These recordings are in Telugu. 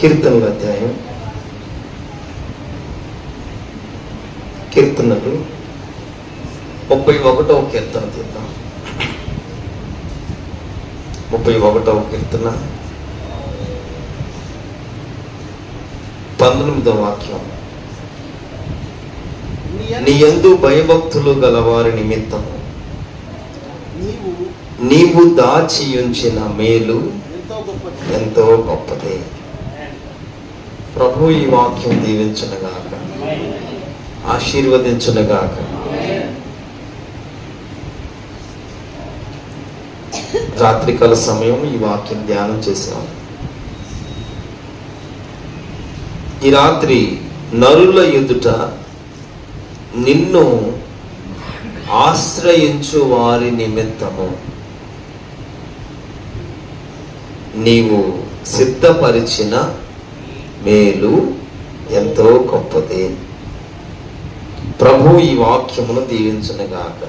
కీర్తనల అధ్యాయం, కీర్తనలు 31వ కీర్తన తీద్దాం. 31వ కీర్తన 19వ వాక్యం. నీ యందు భయభక్తులు గలవారి నిమిత్తము నీవు దాచి ఉంచిన మేలు ఎంతో గొప్పదే. ప్రభు ఈ వాక్యం దీవించునుగాక, ఆశీర్వదించునుగాక. రాత్రికాల సమయం ఈ వాక్యం ధ్యానం చేసాం. ఈ రాత్రి నరుల ఎదుట నిన్ను ఆశ్రయించు వారి నిమిత్తము నీవు సిద్ధపరిచిన మేలు ఎంతో గొప్పది. ప్రభు ఈ వాక్యమును దీవించునుగాక,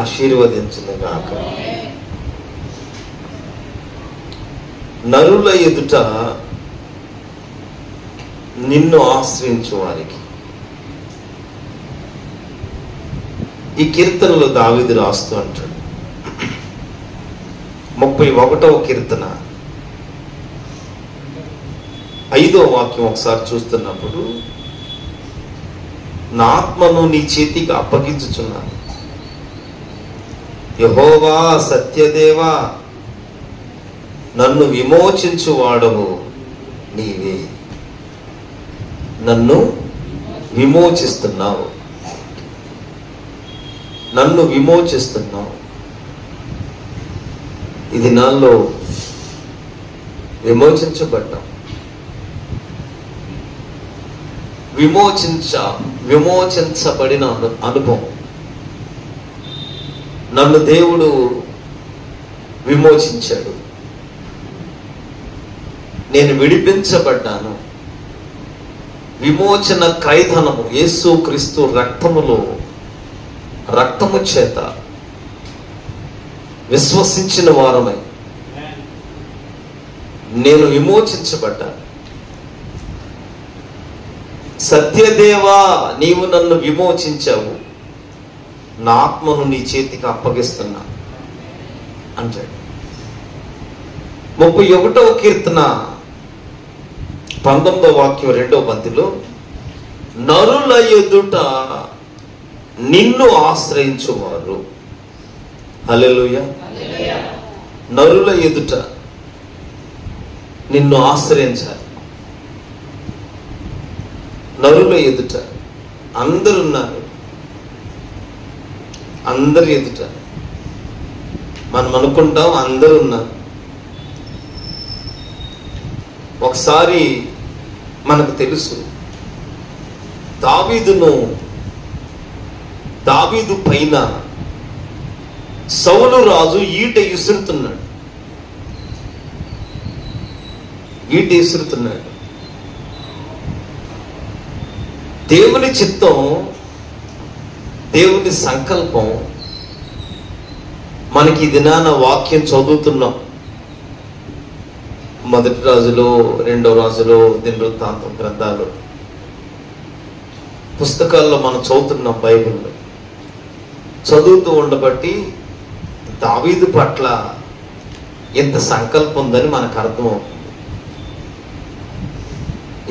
ఆశీర్వదించునుగాక. నరుల ఎదుట నిన్ను ఆశ్రయించు వారికి. ఈ కీర్తనలో దావీదు రాస్తూ అంటాడు, 31వ కీర్తన 5వ వాక్యం ఒకసారి చూస్తున్నప్పుడు, నా ఆత్మను నీ చేతికి అప్పగించుచున్నాను. యెహోవా సత్యదేవా, నన్ను విమోచించువాడవు నీవే. నన్ను విమోచిస్తున్నావు, నన్ను విమోచిస్తున్నావు. ఇది నాలో విమోచించబడ్డాం. విమోచించబడిన అనుభవం. నన్ను దేవుడు విమోచించాడు, నేను విడిపించబడ్డాను. విమోచన క్రైధనము యేసు క్రీస్తు రక్తము చేత విశ్వసించిన వారమై నేను విమోచించబడ్డాను. సత్యదేవా, నీవు నన్ను విమోచించావు, నా ఆత్మను నీ చేతికి అప్పగిస్తున్నా అంటాడు. 31వ కీర్తన 19వ వాక్యం 2వ పంక్తిలో, నరుల ఎదుట నిన్ను ఆశ్రయించువారు. హల్లెలూయా. నరుల ఎదుట నిన్ను ఆశ్రయించాలి. నరుల ఎదుట అందరున్నారు, అందరి ఎదుట మనం అనుకుంటాం అందరూ ఉన్నారు. ఒకసారి మనకు తెలుసు, దావీదు పైన సౌలు రాజు ఈట విసురుతున్నాడు. దేవుని చిత్తం, దేవుని సంకల్పం. మనకి ఈ దినాన వాక్యం చదువుతున్నాం. 1 రాజులో, 2వ రాజులో, దినవృత్తాంతం గ్రంథాలు, పుస్తకాల్లో మనం చదువుతున్నాం. బైబిల్లో చదువుతూ ఉండబట్టి దావీదు పట్ల ఎంత సంకల్పం ఉందని మనకు అర్థమవుతుంది.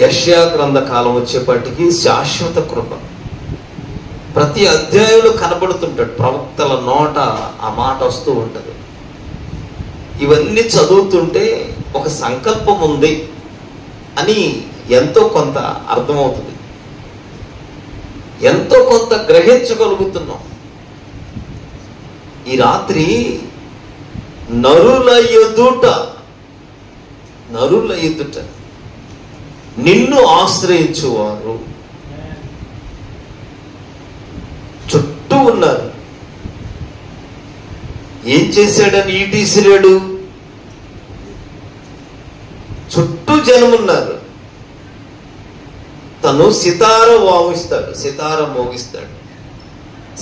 యెషయా గ్రంథ కాలం వచ్చేపటికి శాశ్వత కృప ప్రతి అధ్యాయంలో కనబడుతుంటాడు. ప్రవక్తల నోట ఆ మాట వస్తూ ఉంటది. ఇవన్నీ చదువుతుంటే ఒక సంకల్పం ఉంది అని ఎంతో కొంత అర్థమవుతుంది, ఎంతో కొంత గ్రహించగలుగుతున్నాం. ఈ రాత్రి నరుల ఎదుట నిన్ను ఆశ్రయించువారు చుట్టూ ఉన్నారు. ఏం చేశాడని ఈటీసిరాడు? చుట్టూ జనమున్నారు. తను సితార వాయిస్తాడు, సితార మోగిస్తాడు.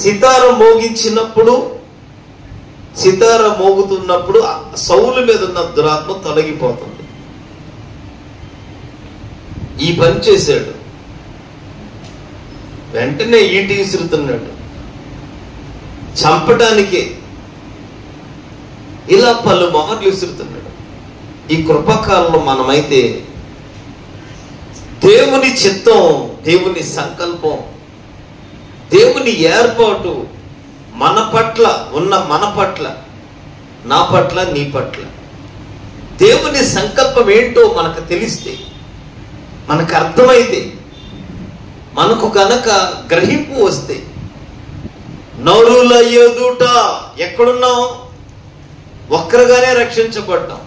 సితార మోగించినప్పుడు, సితార మోగుతున్నప్పుడు సౌలు మీద ఉన్న దురాత్మ తొలగిపోతుంది. ఈ పని చేశాడు. వెంటనే ఈటి విసురుతున్నాడు చంపడానికే. ఇలా పలు మార్లు విసురుతున్నాడు. ఈ కృపాకాలంలో మనమైతే దేవుని చిత్తం, దేవుని సంకల్పం, దేవుని ఏర్పాటు మన పట్ల ఉన్న, మన పట్ల, నా పట్ల, నీ పట్ల దేవుని సంకల్పం ఏంటో మనకు తెలిస్తే, మనకు అర్థమైతే, మనకు కనుక గ్రహింపు వస్తే, నరుల ఎదుట ఎక్కడున్నాం? ఒక్కరుగానే రక్షించబడ్డాం.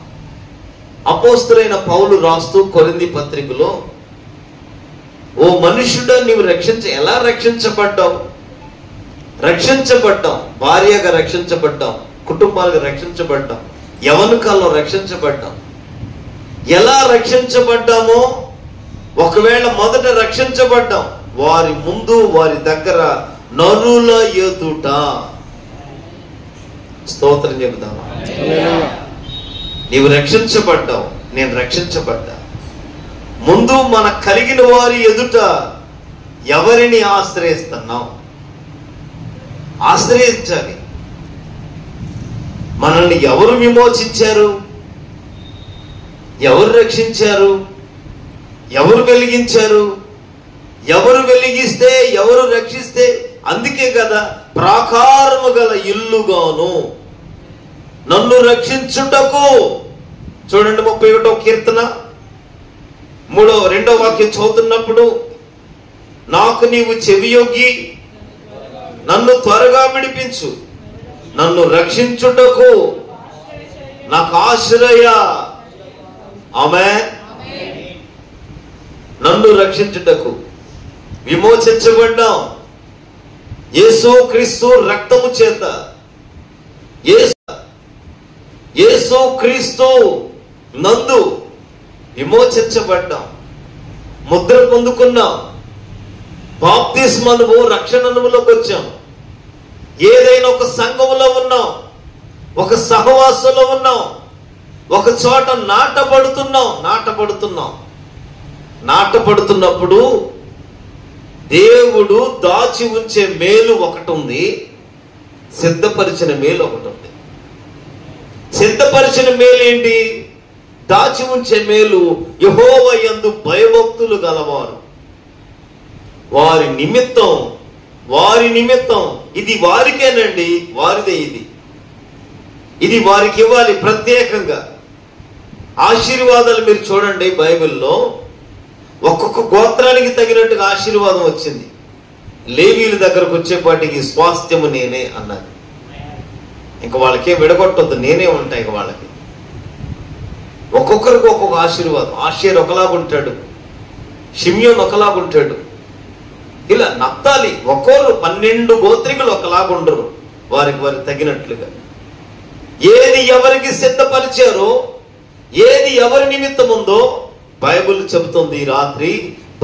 అపోస్తలుడైన పౌలు రాస్తూ కొరింథీ పత్రికలో, ఓ మనుషుడా, నీవు ఎలా రక్షించబడ్డావు? రక్షించబడ్డాం, భార్యగా రక్షించబడ్డాం, కుటుంబాలుగా రక్షించబడ్డాం, యవనకాల్లో రక్షించబడ్డాం. ఎలా రక్షించబడ్డామో, ఒకవేళ మొదట రక్షించబడ్డాం, వారి ముందు, వారి దగ్గర నరుల ఎదుట. స్తోత్రం చెబుతాను. నీవు రక్షించబడ్డావు, నేను రక్షించబడ్డా. ముందు మన కలిగిన వారి ఎదుట ఎవరిని ఆశ్రయిస్తున్నాం? ఆశ్రయించాలి. మనల్ని ఎవరు విమోచించారు? ఎవరు రక్షించారు? ఎవరు వెలిగించారు? ఎవరు వెలిగిస్తే, ఎవరు రక్షిస్తే? అందుకే కదా ప్రాకారము గల ఇల్లుగాను నన్ను రక్షించుటకు. చూడండి 31వ కీర్తన 2వ వాక్యం చదువుతున్నప్పుడు, నాకు నీవు చెవియొగ్గి నన్ను త్వరగా విడిపించు, నన్ను రక్షించుటకు నాకు ఆశ్రయ. ఆమేన్. నన్ను రక్షించుటకు విమోచించబడ్డాం యేసు క్రీస్తు రక్తము చేత. యేసు క్రీస్తు నందు విమోచించబడ్డాం, ముద్ర పొందుకున్నాం, బాప్తిస్మము రక్షణలోకి వచ్చాం. ఏదైనా ఒక సంఘములో ఉన్నాం, ఒక సహవాసంలో ఉన్నాం, ఒక చోట నాటపడుతున్నప్పుడు దేవుడు దాచి ఉంచే మేలు ఒకటి ఉంది, సిద్ధపరిచిన మేలు ఒకటి ఉంది. సిద్ధపరిచిన మేలు ఏంటి? దాచి ఉంచే మేలు యెహోవా యందు భయభక్తులు గలవారు వారి నిమిత్తం ఇది వారికేనండి, వారిదే. ఇది వారికి ఇవ్వాలి ప్రత్యేకంగా. ఆశీర్వాదాలు మీరు చూడండి, బైబిల్లో ఒక్కొక్క గోత్రానికి తగినట్టుగా ఆశీర్వాదం వచ్చింది. లేవీల దగ్గరకు వచ్చేపాటికి స్వాస్థ్యము నేనే అన్నది. ఇంకా వాళ్ళకే విడగొట్టొద్దు, నేనే ఉంటా. ఇక వాళ్ళకి ఒక్కొక్కరికి ఒక్కొక్క ఆశీర్వాదం. ఆషేర్ ఒకలాగుంటాడు, షిమ్యోన్ ఒకలాగుంటాడు. ఇలా నప్తాలి ఒక్కొరు 12 గోత్రికులు ఒకలాగుండరు, వారికి తగినట్లుగా. ఏది ఎవరికి సిద్ధపరిచారో, ఏది ఎవరి నిమిత్తం ఉందో బైబిల్ చెబుతుంది. ఈ రాత్రి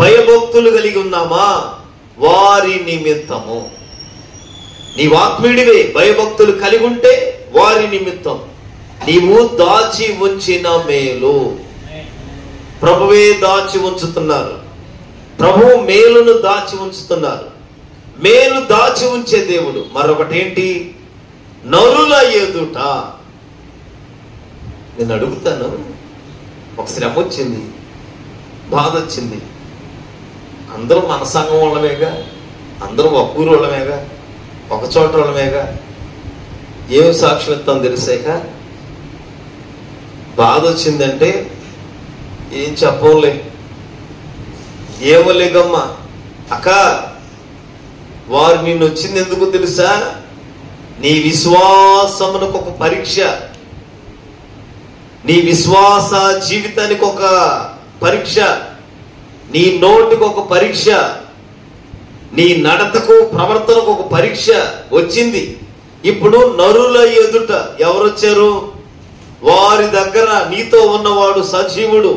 భయభక్తులు కలిగి ఉన్నామా? వారి నిమిత్తము. నీవు ఆత్మీయుడివే, భయభక్తులు కలిగి ఉంటే వారి నిమిత్తం. నీవు దాచి ఉంచిన మేలు ప్రభువే దాచి ఉంచుతున్నారు. ప్రభువు మేలును దాచి ఉంచుతున్నారు. మేలు దాచి ఉంచే దేవుడు. మరొకటి ఏంటి? నరుల ఎదుట. నేను అడుగుతాను, ఒక శ్రమ వచ్చింది, బాధ వచ్చింది, అందరూ మన సంఘం వాళ్ళమేగా, అందరూ ఒక ఊరు వాళ్ళమేగా, ఒక చోట వాళ్ళమేగా, ఏం సాక్ష్యం ఇస్తాం తెలిసాక బాధ వచ్చిందంటే ఏం చెప్పంలే, ఏమోలేగమ్మా అక్క, వారు నిన్ను వచ్చింది ఎందుకు తెలుసా? నీ విశ్వాసమునకు ఒక పరీక్ష, నీ విశ్వాస జీవితానికి ఒక పరీక్ష, నీ నోటికి ఒక పరీక్ష, నీ నడతకు ప్రవర్తనకు ఒక పరీక్ష వచ్చింది. ఇప్పుడు నరుల ఎదుట ఎవరొచ్చారు? వారి దగ్గర నీతో ఉన్నవాడు సజీవుడు,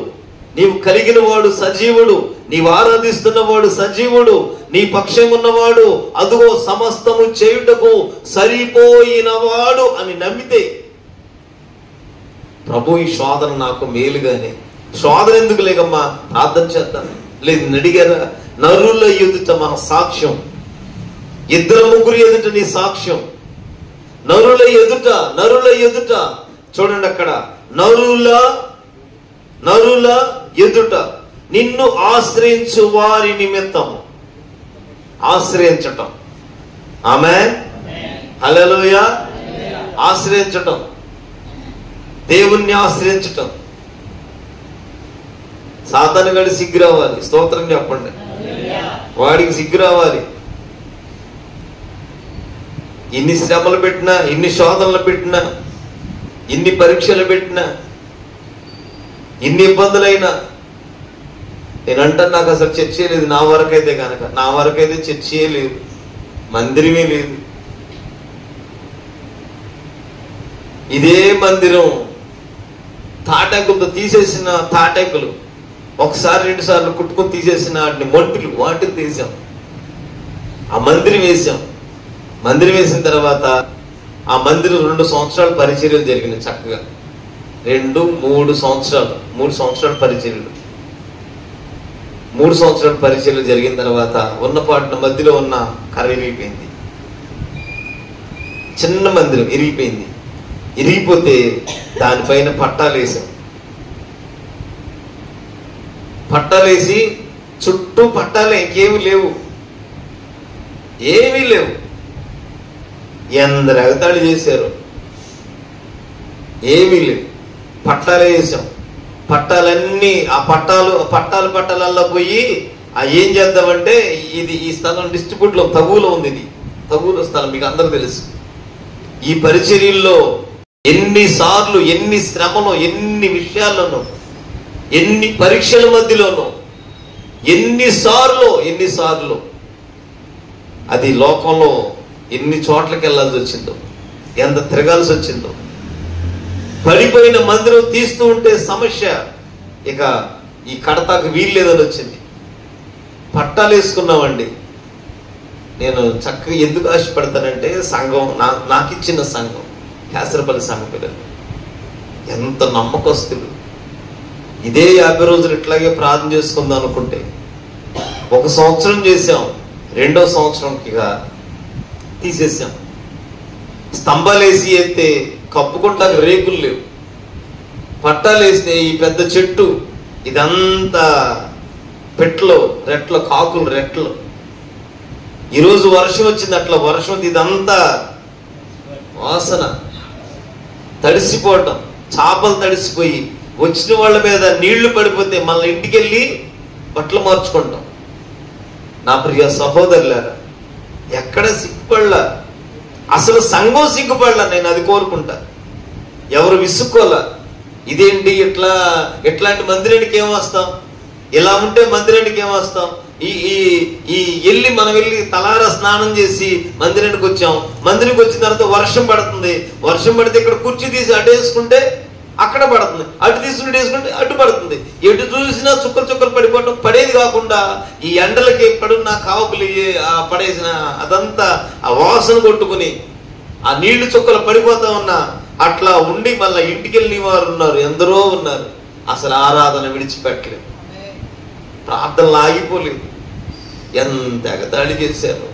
నీవు కలిగిన వాడు సజీవుడు, నీవు ఆరాధిస్తున్నవాడు సజీవుడు, నీ పక్షం ఉన్నవాడు, అదుగో సమస్తము చేయుటకు సరిపోయినవాడు అని నమ్మితే, ప్రభు ఈ శోధన నాకు మేలుగానే, శోధన ఎందుకు లేకమ్మా, ప్రార్థన చేద్దాం. లేదు అడిగారా? నరుల ఎదుట మన సాక్ష్యం, 2-3 ఎదుట నీ సాక్ష్యం. నరుల ఎదుట చూడండి అక్కడ, నరుల ఎదుట నిన్ను ఆశ్రయించు వారి నిమిత్తం. ఆశ్రయించటం. ఆమేన్, హల్లెలూయా. ఆశ్రయించటం, దేవుణ్ణి ఆశ్రయించటం. సాతాను గడి సిగ్గు రావాలి. స్తోత్రం చెప్పండి. వాడికి సిగ్గు రావాలి. ఎన్ని శ్రమలు పెట్టినా, ఎన్ని శోధనలు పెట్టినా, ఎన్ని పరీక్షలు పెట్టినా, ఎన్ని ఇబ్బందులైనా, నేనంటాను నాకు అసలు చర్చే లేదు. నా వరకైతే కనుక, నా వరకైతే చర్చే లేదు, మందిరమే లేదు. ఇదే మందిరం తాటాకులతో తీసేసిన తాటాకులు, 1-2 సార్లు కుట్టుకొని తీసేసిన వాటిని మొంటులు, వాటిని తీసాం. ఆ మందిరం వేసాం. మందిరం వేసిన తర్వాత ఆ మందిరం 2 సంవత్సరాలు పరిచర్యలు జరిగినాయి. చక్కగా 3 సంవత్సరాలు పరిచర్యలు. 3 సంవత్సరాల పరిచర్యలు జరిగిన తర్వాత ఉన్నపాటిన మధ్యలో ఉన్న కర్ర ఇరిగిపోయింది. చిన్న మందిరం ఇరిగిపోయింది. ఇరిగిపోతే దానిపైన పట్టాలేసి చుట్టూ పట్టాలే, ఇంకేమీ లేవు, ఏమీ లేవు. ఎందరు ఎగతాళి చేశారు, ఏమీ లేవు. పట్టాలే వేసాం. పట్టాలన్నీ ఆ పట్టాలల్లో పోయి ఏం చేద్దామంటే, ఈ స్థలం డిస్ట్రిబ్యూట్లో తగువులో ఉంది. ఇది తగువులో స్థలం, మీకు అందరూ తెలుసు. ఈ పరిచర్యల్లో ఎన్నిసార్లు, ఎన్ని శ్రమలో, ఎన్ని విషయాల్లోనూ, ఎన్ని పరీక్షల మధ్యలోనూ, ఎన్నిసార్లు అది లోకంలో ఎన్ని చోట్లకి వెళ్ళాల్సి వచ్చిందో, ఎంత తిరగాల్సి వచ్చిందో. పడిపోయిన మందిరం తీస్తూ ఉంటే సమస్య, ఇక ఈ కడతాకు వీల్లేదని వచ్చింది. పట్టాలు వేసుకున్నామండి. నేను చక్కగా ఎందుకు ఆశపడతానంటే, సంఘం నాకు ఇచ్చిన సంఘం, కేసరపల్లి సంఘ పిల్లలు ఎంత నమ్మకస్తులు. ఇదే 50 రోజులు ఇట్లాగే ప్రార్థన చేసుకుందాం అనుకుంటే 1 సంవత్సరం చేసాం, 2వ సంవత్సరంకి తీసేసాం. స్తంభాలు వేసి ఎత్తే కప్పుకుంటాక రేకులు లేవు. పట్టాలు వేస్తే ఈ పెద్ద చెట్టు ఇదంతా రెట్లు, కాకులు రెట్లు. ఈరోజు వర్షం వచ్చింది, అట్లా వర్షం ఇదంతా వాసన, తడిసిపోవటం, చేపలు తడిసిపోయి వచ్చిన వాళ్ళ మీద నీళ్లు పడిపోతే మళ్ళీ ఇంటికి వెళ్ళి బట్టలు మార్చుకుంటాం. నా ప్రియ సహోదరులారా, ఎక్కడ సిగ్గుపడలా, అసలు సంఘం సిగ్గుపడలా. నేను అది కోరుకుంటా. ఎవరు విసుక్కోలా. ఇదేంటి ఎట్లాంటి మందిరానికి ఏం వస్తాం, ఇలా ఉంటే మందిరానికి ఏం వస్తాం, మనం వెళ్ళి తలారా స్నానం చేసి మందిరానికి వచ్చాం. మందిరానికి వచ్చిన తర్వాత వర్షం పడుతుంది. వర్షం పడితే ఇక్కడ కుర్చీ తీసి అటు వేసుకుంటే అక్కడ పడుతుంది, అటు తీసుకుంటే వేసుకుంటే అటు పడుతుంది. ఎటు చూసినా చుక్కలు పడిపోవటం. పడేది కాకుండా ఈ ఎండలకి పడున్న కాపులు పడేసిన అదంతా ఆ వాసన కొట్టుకుని ఆ నీళ్లు చుక్కలు పడిపోతా ఉన్నా అట్లా ఉండి మళ్ళీ ఇంటికి వెళ్ళిన వారు ఉన్నారు, ఎందరో ఉన్నారు. అసలు ఆరాధన విడిచిపెట్టలేదు, ప్రార్థనలు ఆగిపోలేదు. ఎంత ఎగతాళి చేశారు.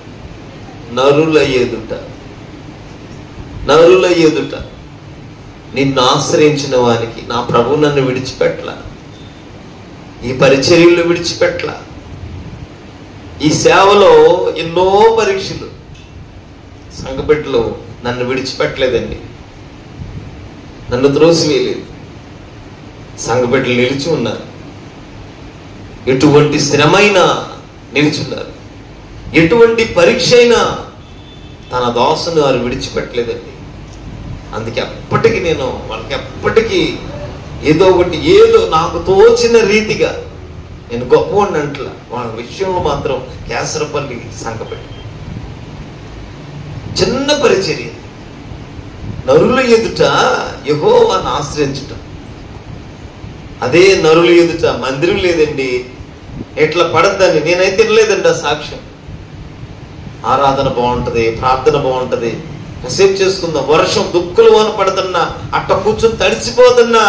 నరుల ఎదుట నిన్ను ఆశ్రయించిన వానికి నా ప్రభు నన్ను విడిచిపెట్టలా, ఈ పరిచర్యలు విడిచిపెట్టలా. ఈ సేవలో ఎన్నో పరీక్షలు, సంఘబిడ్డలు నన్ను విడిచిపెట్టలేదండి, నన్ను త్రోసివేయలేదు. సంఘబిడ్డలు నిలిచి ఉన్నారు. ఎటువంటి శ్రమైనా నిలిచున్నారు, ఎటువంటి పరీక్ష అయినా తన దాసును వారు విడిచిపెట్టలేదండి. అందుకే ఎప్పటికీ నేను వాళ్ళకి ఎప్పటికీ ఏదో నాకు తోచిన రీతిగా నేను గొప్పవాడిని అంటలా. వాళ్ళ విషయంలో మాత్రం కేసరపల్లి సంఘబిడ్డ చిన్న పరిచర్య, నరుల ఎదుట యెహోవాను ఆశ్రయించటం. అదే నరుల ఎదుట మందిరం లేదండి, ఎట్లా పడద్దని నేనైతే తినలేదండి. ఆ సాక్ష్యం, ఆరాధన బాగుంటది, ప్రార్థన బాగుంటది, కాసేపు చేసుకుందాం, వర్షం దుక్కులు వాన పడుతున్నా అట్ట కూర్చొని తడిసిపోతున్నా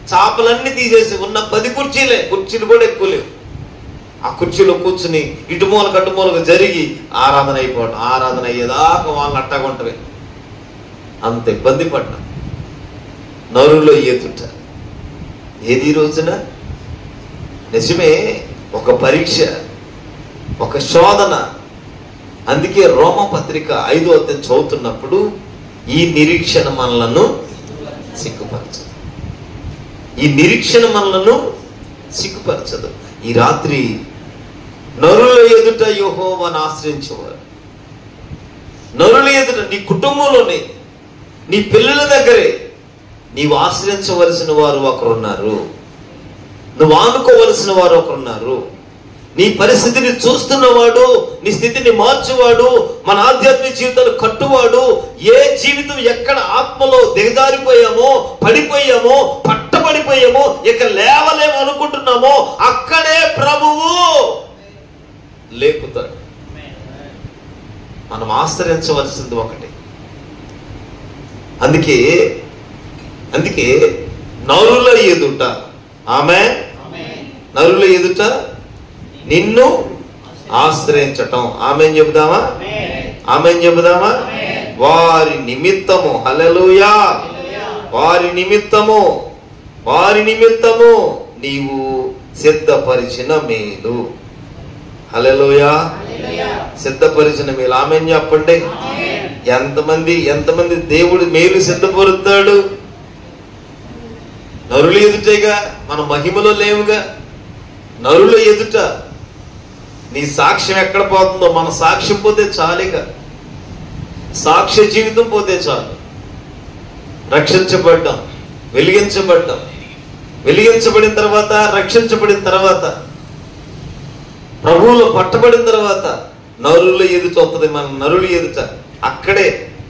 చాపలన్నీ తీసేసి ఉన్న 10 కుర్చీలు కూడా ఎక్కువ లేవు. ఆ కుర్చీలో కూర్చుని ఇటుమూలకు అటుమూలకు జరిగి ఆరాధన అయిపోవడం, ఆరాధన అయ్యేదాకా వాళ్ళని అట్టాగుంటవి. అంత ఇబ్బంది పడ్డా. నరులో ఎదుట ఏది రోజున నిజమే ఒక పరీక్ష, ఒక శోధన. అందుకే రోమపత్రిక 5వ అధ్యాయం చదువుతున్నప్పుడు ఈ నిరీక్షణ మనలను సిగ్గుపరచదు. ఈ నిరీక్షణ మనలను సిగ్గుపరచదు. ఈ రాత్రి నరుల ఎదుట యెహోవాను ఆశ్రయించేవారు, నరుల ఎదుట నీ కుటుంబంలోనే, నీ పిల్లల దగ్గరే నీవు ఆశ్రయించవలసిన వారు ఒకరున్నారు, నువ్వు ఆనుకోవలసిన వారు ఒకరున్నారు. నీ పరిస్థితిని చూస్తున్నవాడు, నీ స్థితిని మార్చువాడు, మన ఆధ్యాత్మిక జీవితాలు కట్టువాడు. ఏ జీవితం ఎక్కడ ఆత్మలో దిగజారిపోయామో, పడిపోయామో, పట్టబడిపోయామో, ఇక లేవలేము అనుకుంటున్నామో అక్కడే ప్రభువు లేపుతాడు. మనం ఆశ్రయించవలసింది ఒకటి. అందుకే నరుల ఎదుట, ఆమె నరుల ఎదుట నిన్ను ఆశ్రయించటం. ఆమెన్ చెబుదామా? ఆమెన్ చెబుదామా? వారి నిమిత్తము, హల్లెలూయా, వారి నిమిత్తము నీవు సిద్ధపరిచిన మేలు. హల్లెలూయా, సిద్ధపరిచిన మేలు. ఆమెన్ చెప్పండి. ఎంతమంది దేవుడు మేలు సిద్ధపరుస్తాడు? నరుల ఎదుటేగా, మన మహిమలో లేవుగా. నరుల ఎదుట నీ సాక్ష్యం ఎక్కడ పోతుందో, మన సాక్ష్యం పోతే చాలుగా, సాక్ష్య జీవితం పోతే చాలు. రక్షించబడ్డాం, వెలిగించబడిన తర్వాత, రక్షించబడిన తర్వాత, ప్రభువులో పట్టబడిన తర్వాత నరుల ఎదుట వస్తుంది. మన నరుల ఎదుట అక్కడే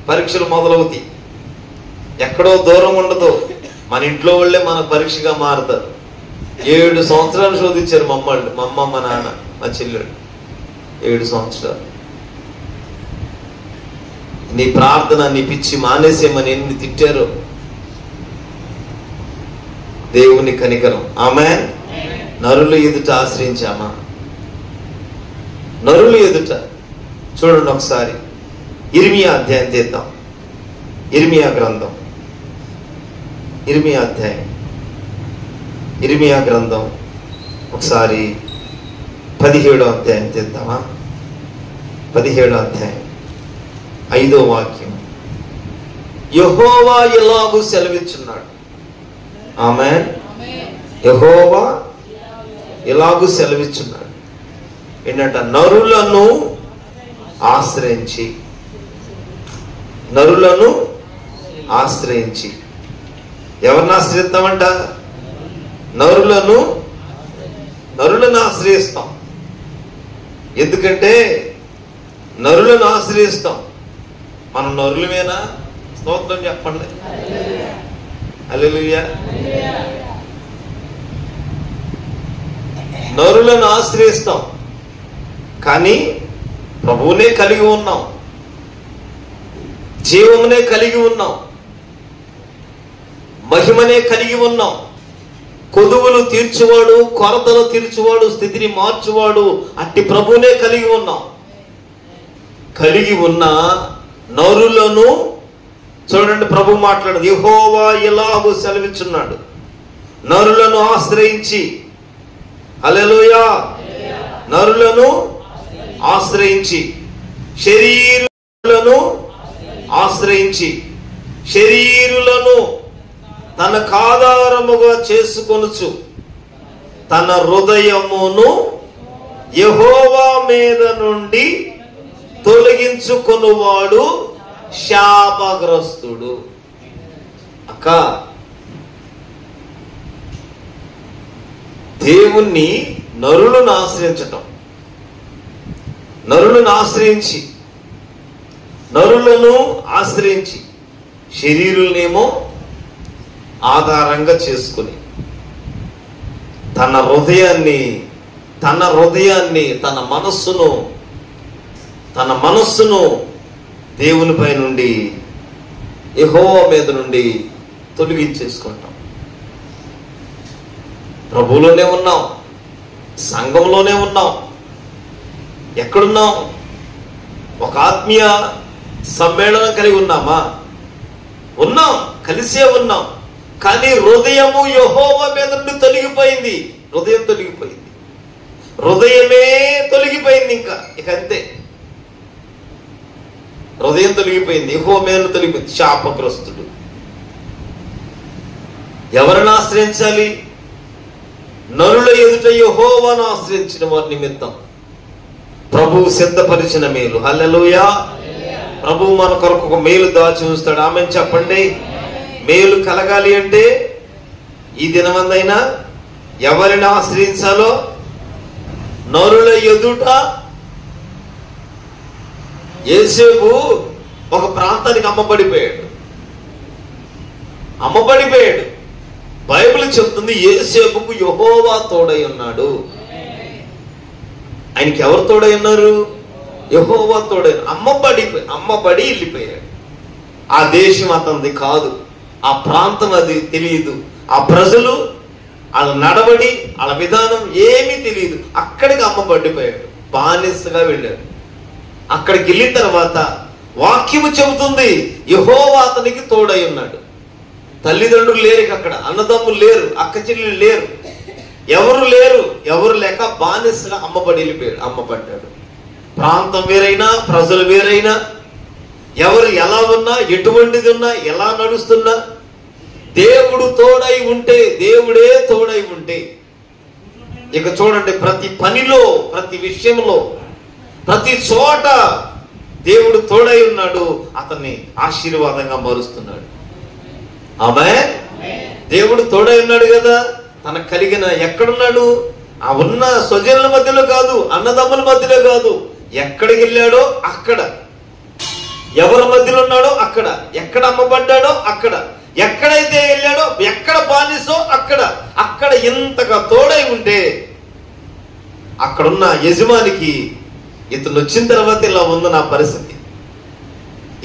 పరీక్షలు మొదలవుతాయి. ఎక్కడో దూరం ఉండదు, మన ఇంట్లో వాళ్ళే మన పరీక్షగా మారుతారు. 7 సంవత్సరాలు శోధించారు మా అమ్మ, మా నాన్న, మా చెల్లెడు. 7 సంవత్సరాలు. నీ ప్రార్థన, నీ పిచ్చి మానేసేమని ఎన్ని తిట్టారో. దేవుని కనికరం. ఆమేన్. నరుల ఎదుట ఆశ్రయించామా? నరుల ఎదుట చూడండి ఒకసారి. ఇర్మియా అధ్యాయం తీద్దాం. ఇర్మియా గ్రంథం, ఇర్మియా గ్రంథం ఒకసారి 17వ అధ్యాయం తీద్దామా? 17వ అధ్యాయం 5వ వాక్యం. యెహోవా ఎలాగూ సెలవిచ్చున్నాడు. ఆమేన్. యెహోవా ఎలాగూ సెలవిచ్చున్నాడు ఏంటంట? నరులను ఆశ్రయించి ఎవరిని ఆశ్రయిస్తామంట? నరులను ఆశ్రయిస్తాం. ఎందుకంటే నరులను ఆశ్రయిస్తాం. మనం నరులమేనా? స్తోత్రం చెప్పండి. హల్లెలూయా. నరులను ఆశ్రయిస్తాం, కానీ ప్రభువునే కలిగి ఉన్నాం, జీవమునే కలిగి ఉన్నాం, మహిమనే కలిగి ఉన్నాం. కొదువులు తీర్చువాడు, కొరతలు తీర్చువాడు, స్థితిని మార్చువాడు అట్టి ప్రభువునే కలిగి ఉన్నాం. కలిగి ఉన్న నరులను చూడండి, ప్రభు మాట్లాడదు. యెహోవా ఎలాగూ సెలవిచ్చున్నాడు, నరులను ఆశ్రయించి, హల్లెలూయా, నరులను ఆశ్రయించి, శరీరులను ఆశ్రయించి, శరీరులను తనకు ఆధారముగా చేసుకొనుచు తన హృదయమును యెహోవా మీద నుండి తొలగించుకొనువాడు శాపగ్రస్తుడు. అక్క, దేవుణ్ణి నరులను ఆశ్రయించటం, నరులను ఆశ్రయించి శరీరులనేమో ఆధారంగా చేసుకుని తన మనస్సును దేవునిపై నుండి, యెహోవా మీద నుండి తొలగించేసుకుంటాం. ప్రభువులోనే ఉన్నాం, సంఘంలోనే ఉన్నాం. ఎక్కడున్నాం? ఒక ఆత్మీయ సమ్మేళనం కలిగి ఉన్నామా? ఉన్నాం, కలిసే ఉన్నాం. కానీ హృదయము యెహోవా మీద నుండి తొలగిపోయింది. హృదయం తొలగిపోయింది, హృదయమే తొలగిపోయింది. ఇక అంతే, హృదయం తొలగిపోయింది, యెహోవా మీద తొలగిపోయింది. శాపగ్రస్తుడు. ఎవరిని ఆశ్రయించాలి? నరుల ఎదుట యెహోవాను ఆశ్రయించిన వారి నిమిత్తం ప్రభువు సిద్ధపరిచిన మేలు. హల్లెలూయా. ప్రభువు మన కొరకు ఒక మేలు దాచి ఉంచుతాడు. ఆమెను చెప్పండి. మేలు కలగాలి అంటే ఈ దినమందైనా ఎవరిని ఆశ్రయించాలో నరుల ఎదుట. యోసేపు ఒక ప్రాంతానికి అమ్మబడిపోయాడు. బైబిల్ చెప్తుంది యోసేపుకు యెహోవా తోడై ఉన్నాడు. ఆయనకి ఎవరు తోడై ఉన్నారు? యెహోవా తోడై. అమ్మబడి వెళ్ళిపోయాడు. ఆ దేశం అతనిది కాదు, ఆ ప్రాంతం అది తెలియదు, ఆ ప్రజలు వాళ్ళ నడవడి వాళ్ళ విధానం ఏమీ తెలియదు. అక్కడికి అమ్మబడిపోయాడు, బానిసగా వెళ్ళాడు. అక్కడికి వెళ్ళిన తర్వాత వాక్యము చెబుతుంది యెహోవా అతనికి తోడై ఉన్నాడు. తల్లిదండ్రులు లేరు, అక్కడ అన్నదమ్ములు లేరు, అక్క చెల్లెలు లేరు, ఎవరు లేక బానిసగా అమ్మబడ్డాడు. ప్రాంతం వేరైనా, ప్రజలు వేరైనా, ఎవరు ఎలా ఉన్నా, ఎటువంటిది ఉన్నా, ఎలా నడుస్తున్నా, దేవుడే తోడై ఉంటే ఇక చూడండి, ప్రతి పనిలో, ప్రతి విషయంలో, ప్రతి చోట దేవుడు తోడై ఉన్నాడు. అతన్ని ఆశీర్వాదంగా మారుస్తున్నాడు. ఆమేన్. దేవుడు తోడై ఉన్నాడు కదా. తనకు కలిగిన ఎక్కడున్నాడు? ఆ ఉన్న స్వజనుల మధ్యలో కాదు, అన్నదమ్ముల మధ్యలో కాదు, ఎక్కడికి వెళ్ళాడో అక్కడ, ఎవరి మధ్యలో ఉన్నాడో అక్కడ, ఎక్కడ అమ్మబడ్డాడో అక్కడ, ఎక్కడైతే వెళ్ళాడో, ఎక్కడ బానిసో అక్కడ ఇంతగా తోడై ఉంటే అక్కడున్న యజమానికి ఇతను వచ్చిన తర్వాత ఇలా ఉంది నా పరిస్థితి,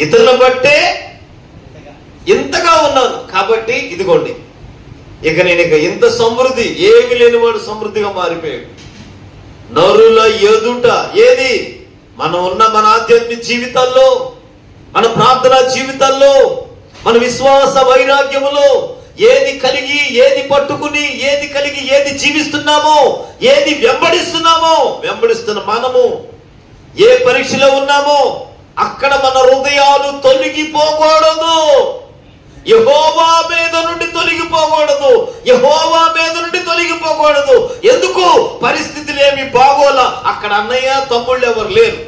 ఇతరులను బట్టే ఇంతగా ఉన్నాను కాబట్టి ఇదిగోండి, ఇక నేను ఇంత సమృద్ధి ఏమి లేనివాడు సమృద్ధిగా మారిపోయాడు. నరుల ఎదుట ఏది? మనం ఉన్న మన ఆధ్యాత్మిక జీవితాల్లో, మన ప్రార్థనా జీవితాల్లో, మన విశ్వాస వైరాగ్యములో ఏది కలిగి, ఏది పట్టుకుని, ఏది కలిగి, ఏది జీవిస్తున్నామో, ఏది వెంబడిస్తున్న మనము ఏ పరీక్షలో ఉన్నామో అక్కడ మన హృదయాలు తొలగిపోకూడదు. యెహోవా మీద నుండి తొలగిపోకూడదు. ఎందుకు? పరిస్థితులు ఏమి బాగోలా. అక్కడ అన్నయ్య తమ్ముళ్ళు ఎవరు లేరు,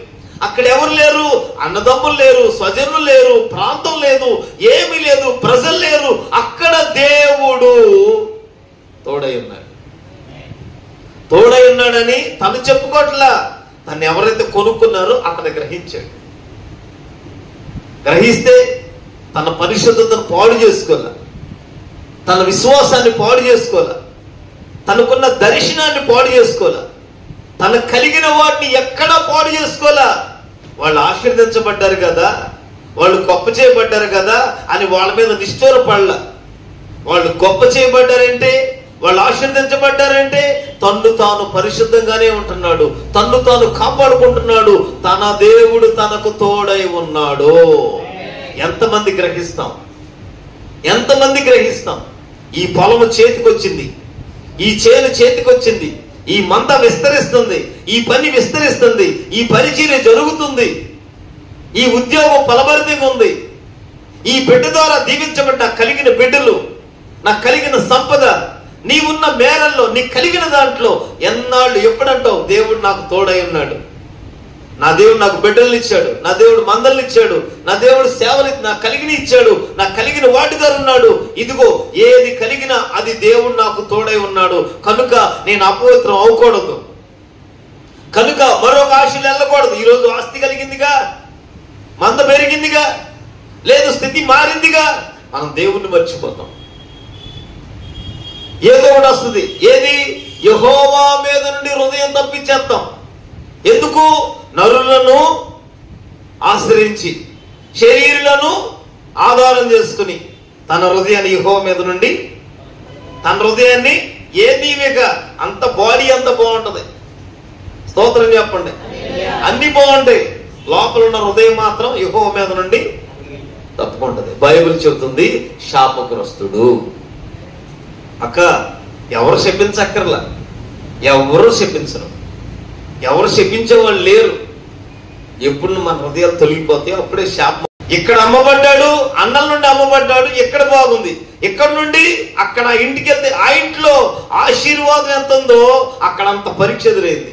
అక్కడ ఎవరు లేరు, అన్నదమ్ములు లేరు, స్వజనులు లేరు, ప్రాంతం లేదు, ఏమీ లేదు, ప్రజలు లేరు. అక్కడ దేవుడు తోడై ఉన్నాడని తను చెప్పుకోవట్లా. తను ఎవరైతే కొనుక్కున్నారో అతను గ్రహిస్తే తన పరిశుద్ధతను పాడు చేసుకోవాల, తన విశ్వాసాన్ని పాడు చేసుకోవాల, తనకున్న దర్శనాన్ని పాడు చేసుకోవాల, తనకు కలిగిన వాటిని ఎక్కడా పాడు చేసుకోవాలా. వాళ్ళు ఆశీర్వదించబడ్డారు కదా, వాళ్ళు గొప్ప చేయబడ్డారు కదా అని వాళ్ళ మీద నిష్ఠూరపడల. వాళ్ళు గొప్ప చేయబడ్డారంటే, వాళ్ళు ఆశీర్వదించబడ్డారంటే తన్ను తాను పరిశుద్ధంగానే ఉంటున్నాడు, తన్ను తాను కాపాడుకుంటున్నాడు. తన దేవుడు తనకు తోడై ఉన్నాడు. ఎంతమంది గ్రహిస్తాం? ఈ పొలము చేతికొచ్చింది, ఈ చేను చేతికొచ్చింది, ఈ మంద విస్తరిస్తుంది, ఈ పని విస్తరిస్తుంది, ఈ పరిచర్య జరుగుతుంది, ఈ ఉద్యోగం ఫలభరితంగా ఉంది, ఈ బిడ్డ ద్వారా దీవించబడ్డ కలిగిన బిడ్డలు, నాకు కలిగిన సంపద, నీవున్న మేరల్లో, నీకు కలిగిన దాంట్లో ఎన్నాళ్ళు ఎప్పుడంటావు దేవుడు నాకు తోడై ఉన్నాడు, నా దేవుడు నాకు బిడ్డలు ఇచ్చాడు, నా దేవుడు మందలు ఇచ్చాడు, నా దేవుడు సేవలు నాకు కలిగిన ఇచ్చాడు, నాకు కలిగిన వాటి ద్వారా ఉన్నాడు. ఇదిగో ఏది కలిగినా అది దేవుడు నాకు తోడై ఉన్నాడు. కనుక నేను అపవిత్రం అవ్వకూడదు, కనుక మరొక ఆశలు వెళ్ళకూడదు. ఈరోజు ఆస్తి కలిగిందిగా, మంద పెరిగిందిగా, లేదు స్థితి మారిందిగా, మనం దేవుణ్ణి మర్చిపోతాం. ఏదో ఒకటి వస్తుంది. ఏది? యెహోవా మీద నుండి హృదయం తప్పించేస్తాం. ఎందుకు? నరులను ఆశ్రయించి, శరీరులను ఆధారం చేసుకుని తన హృదయాన్ని యెహోవా మీద నుండి, తన హృదయాన్ని ఏ దీవెక అంత బాడీ అంత బాగుంటది. స్తోత్రం చెప్పండి. అన్ని బాగుంటాయి, లోపల ఉన్న హృదయం మాత్రం యెహోవా మీద నుండి తప్పుకుంటది. బైబిల్ చెబుతుంది శాపగ్రస్తుడు. అక్క ఎవరు శపించక్కర్లా, ఎవరు శపించరు, ఎవరు శపించే వాళ్ళు లేరు. ఎప్పుడు మన హృదయాలు తొలగిపోతాయో అప్పుడే శాపం. ఇక్కడ అమ్మబడ్డాడు, అన్నల నుండి అమ్మబడ్డాడు, ఇక్కడ బాగుంది. ఇక్కడ నుండి అక్కడ ఇంటికి వెళ్తే ఆ ఇంట్లో ఆశీర్వాదం ఎంత ఉందో అక్కడ అంత పరీక్ష ఎదురైంది.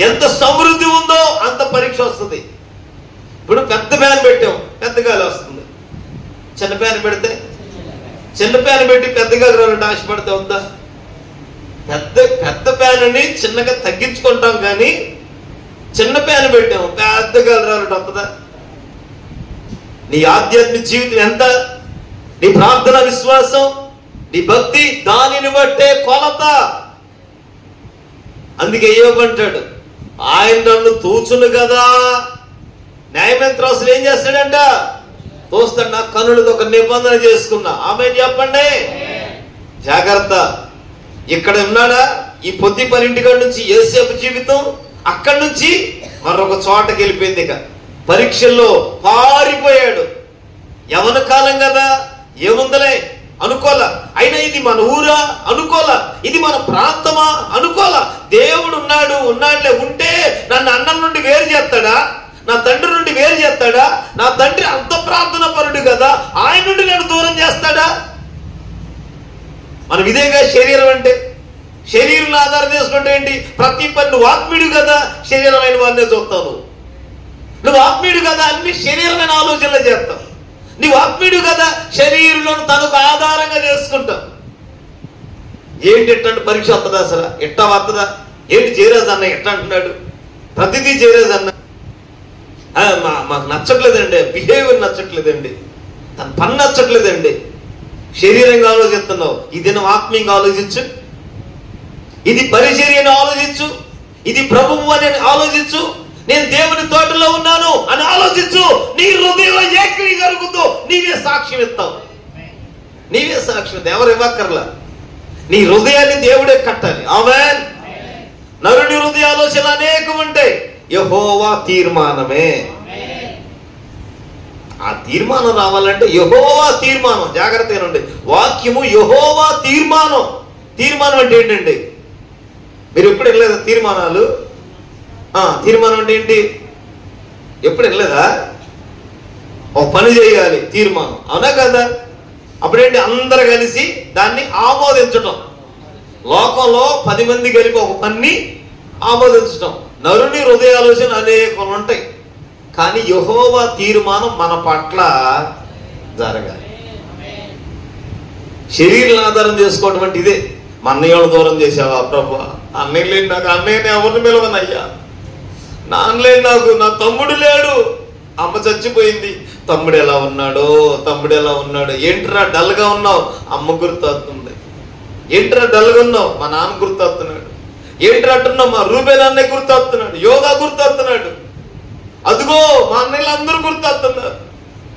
ఎంత సమృద్ధి ఉందో అంత పరీక్ష వస్తుంది. ఇప్పుడు పెద్ద ఫ్యాన్ పెట్టాం, పెద్ద గాలి వస్తుంది. చిన్న ఫ్యాన్ పెడితే, చిన్న ఫ్యాన్ పెట్టి పెద్ద గాలి రావాలంటే ఆశపడితే వద్దా? పెద్ద ఫ్యాన్ని చిన్నగా తగ్గించుకుంటాం, కానీ చిన్న ఫ్యాన్ పెట్టాం, పెద్ద గాలి రావాలంటే వస్తుందా? నీ ఆధ్యాత్మిక జీవితం ఎంత, నీ ప్రార్థన విశ్వాసం, నీ భక్తి, దానిని బట్టే కొలత. అందుకే ఏమంటాడు, ఆయన నన్ను తూచును కదా. న్యాయమంత్రాసులు ఏం చేస్తాడంట? తోస్తాడు. నా కనులతో ఒక నిబంధన చేసుకున్నా. ఆమె చెప్పండి. జాగ్రత్త. ఇక్కడ ఉన్నాడా? ఈ పొద్దు పరింటికాడ నుంచి యోసేపు జీవితం అక్కడి నుంచి మరొక చోటకి వెళ్ళిపోయింది. ఇక పరీక్షల్లో పారిపోయాడు. యవన కాలం కదా, ఏముందలే అనుకోలా. అయినా ఇది మన ఊరా అనుకోలా, ఇది మన ప్రాంతమా అనుకోలా. దేవుడు ఉన్నాడులే. ఉంటే నన్ను అన్నం నుండి వేరు చేస్తాడా? నా తండ్రి నుండి వేరు చేస్తాడా? నా తండ్రి అంత ప్రార్థన పరుడు కదా, ఆయన నుండి నన్ను దూరం చేస్తాడా? మనం ఇదేగా శరీరం అంటే. శరీరం ఆధారం చేసుకుంటే ఏంటి? ప్రతి పని నువ్వు ఆత్మీయుడు కదా, శరీరమైన వారినే చూస్తావు. నువ్వు ఆత్మీయుడు కదా, అన్ని శరీరమైన ఆలోచనలు చేస్తావు. నీవు ఆత్మీయుడు కదా, శరీరంలో తనకు ఆధారంగా చేసుకుంటావు. ఏంటి ఎట్టంటే పరీక్ష వస్తుందా? అసలు ఎట్టా వస్తుందా? ఏంటి చేరేజ్ అన్న ఎట్లా అంటున్నాడు? ప్రతిదీ చేరేజ్ అన్న. మాకు నచ్చట్లేదండి, బిహేవియర్ నచ్చట్లేదండి, తన పని నచ్చట్లేదండి. శరీరంగా ఆలోచిస్తున్నావు. ఇది నువ్వు ఆత్మీయంగా ఆలోచించు, ఇది పరిచర్యను ఆలోచించు, ఇది ప్రభువు అని ఆలోచించు, నేను దేవుని తోటలో ఉన్నాను అని ఆలోచించు. నీ హృదయంలో ఏ క్రియ జరుగుతుందో నీవే సాక్ష్యం ఇస్తావు. నీవే సాక్ష్యం, ఎవరు ఇవ్వక్కర్లా. నీ హృదయాన్ని దేవుడే కట్టాలి. ఆమేన్. నరుని హృదయ ఆలోచన అనేకం ఉంటాయి. యెహోవా తీర్మానమే. ఆ తీర్మానం రావాలంటే యెహోవా తీర్మానం. జాగ్రత్తగా ఉండండి. వాక్యము యెహోవా తీర్మానం. తీర్మానం అంటే ఏంటండి? మీరు ఎప్పుడు వెళ్ళలేదా తీర్మానాలు? తీర్మానం అంటే ఏంటి? ఎప్పుడు వెళ్ళలేదా? ఒక పని చేయాలి, తీర్మానం, అవునా కదా? అప్పుడేంటి? అందరు కలిసి దాన్ని ఆమోదించటం. లోకంలో 10 మంది కలిపి ఒక పని ఆమోదించటం. నరుని హృదయ ఆలోచన అనేకం ఉంటాయి, కానీ యెహోవా తీర్మానం మన పట్ల జరగాలి. శరీరాన్ని ఆధారం చేసుకోవడం అంటే ఇదే. మా అన్నయ్య దూరం చేసావా ప్రభు? అన్నయ్య లేడు నాకు, అన్నయ్యని ఎవరిని పిలవనయ్యా. నాన్న లేడు నాకు, నా తమ్ముడు లేడు, అమ్మ చచ్చిపోయింది, తమ్ముడు ఎలా ఉన్నాడో, తమ్ముడు ఎలా ఉన్నాడు. ఏంట్రా డల్గా ఉన్నావు? అమ్మ గుర్తొస్తుంది. ఏంట్రా డల్గా ఉన్నావు? మా నాన్న గుర్తొస్తున్నాడు. ఏంట్రా అంటున్నావు? మా రూబేల్ అన్నయ్య గుర్తొస్తున్నాడు, యోగా గుర్తొస్తున్నాడు. అదిగో మా అన్నయ్యలు అందరూ గుర్తొస్తున్నారు.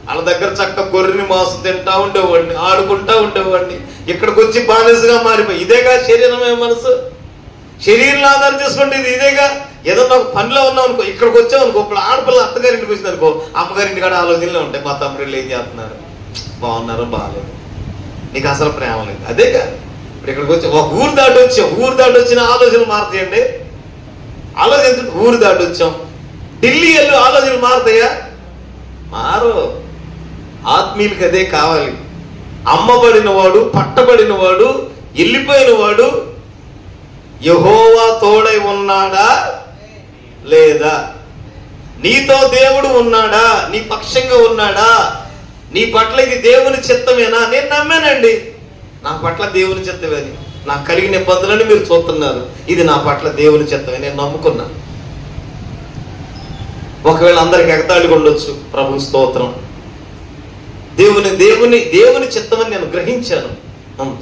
వాళ్ళ దగ్గర చక్క గొర్రెని మాంసం తింటా ఉండేవాడిని, ఆడుకుంటా ఉండేవాడిని. ఇక్కడికి వచ్చి బానిసగా మారిపోయి. ఇదేగా శరీరమే మనసు. శరీరం ఆధారం చేసుకుంటే ఇది ఇదేగా. ఏదో నాకు పనిలో ఉన్నాం అనుకో, ఇక్కడికి వచ్చావు అనుకో, ఇప్పుడు ఆడపిల్ల అత్తగారింటికి వచ్చింది అనుకో, అమ్మగారింటి కాడ ఆలోచనలే ఉంటాయి. మా తమ్ముళ్ళు ఏం చేస్తున్నారు, బాగున్నారు, బాగాలేదు, నీకు అసలు ప్రేమ లేదు. అదేగా. ఇప్పుడు ఇక్కడికి వచ్చి ఒక ఊరు దాటి వచ్చాం, ఊరు దాటి వచ్చిన ఆలోచనలు మారుతాయండి. ఆలోచించండి. ఊరు దాటి వచ్చాం, ఢిల్లీ వెళ్ళి ఆలోచనలు మారుతాయా? మారు. ఆత్మీయులకి అదే కావాలి. అమ్మబడిన వాడు, పట్టబడిన వాడు, వెళ్ళిపోయిన వాడు యెహోవా తోడై ఉన్నాడా లేదా? నీతో దేవుడు ఉన్నాడా? నీ పక్షంగా ఉన్నాడా? నీ పట్ల ఇది దేవుని చిత్తమేనా? నేను నమ్మానండి, నా పట్ల దేవుని చిత్తమేని. నాకు కలిగిన ఇబ్బందులని మీరు చూస్తున్నారు, ఇది నా పట్ల దేవుని చిత్తమే, నేను నమ్ముకున్నా. ఒకవేళ అందరికి ఎగతాళిగా ఉండొచ్చు, ప్రభు స్తోత్రం. దేవుని చిత్తమని నేను గ్రహించాను,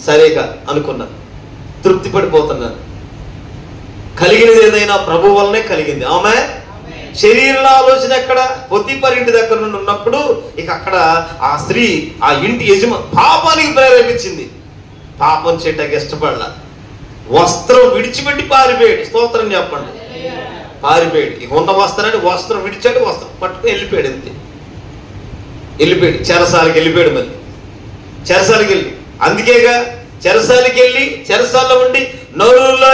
సరేగా అనుకున్నాను, తృప్తి పడిపోతున్నాను. కలిగినది ఏదైనా ప్రభు వల్లనే కలిగింది. ఆమె శరీరంలో ఆలోచన ఎక్కడ? పొత్తిపర్ ఇంటి దగ్గర నుండి ఉన్నప్పుడు ఇక అక్కడ ఆ స్త్రీ, ఆ ఇంటి పాపానికి ప్రేరేపించింది. పాపం చేయటానికి ఇష్టపడలా. వస్త్రం విడిచిపెట్టి పారిపోయాడు. స్తోత్రం చెప్పండి. పారిపోయాడు. ఇక ఉన్న వస్త్రం విడిచాడు, వస్త్రం పట్టుకుని వెళ్ళిపోయాడు. అంతే, వెళ్ళిపోయాడు. చెరసాలకి వెళ్ళిపోయాడు. మళ్ళీ చెరసాలకి వెళ్ళి, అందుకేగా చెరసాలకి వెళ్ళి చెరసాల్లో ఉండి నరుల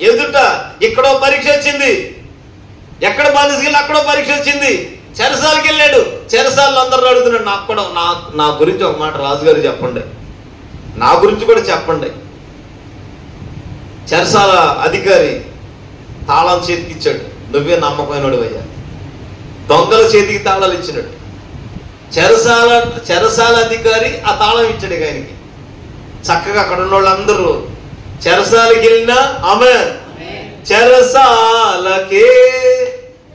ఎదుట ఇక్కడో పరీక్ష వచ్చింది, ఎక్కడ బాధించుకెళ్ళి అక్కడో పరీక్ష వచ్చింది. చెరసాలకి వెళ్ళాడు. చెరసాల్లో అందరూ అడుగుతున్నాడు, నాకు కూడా నా గురించి ఒక మాట రాజుగారు చెప్పండి, నా గురించి కూడా చెప్పండి. చెరసాల అధికారి తాళం చేతికి ఇచ్చాడు, నువ్వే నమ్మకమైనడు అయ్యా. దొంగల చేతికి తాళాలు ఇచ్చినాడు. చెరసాల అధికారి ఆ తాళం ఇచ్చాడు ఆయనకి. చక్కగా అక్కడ ఉన్న వాళ్ళందరూ చెరసాలకి వెళ్ళినా ఆమె చెరసాలకే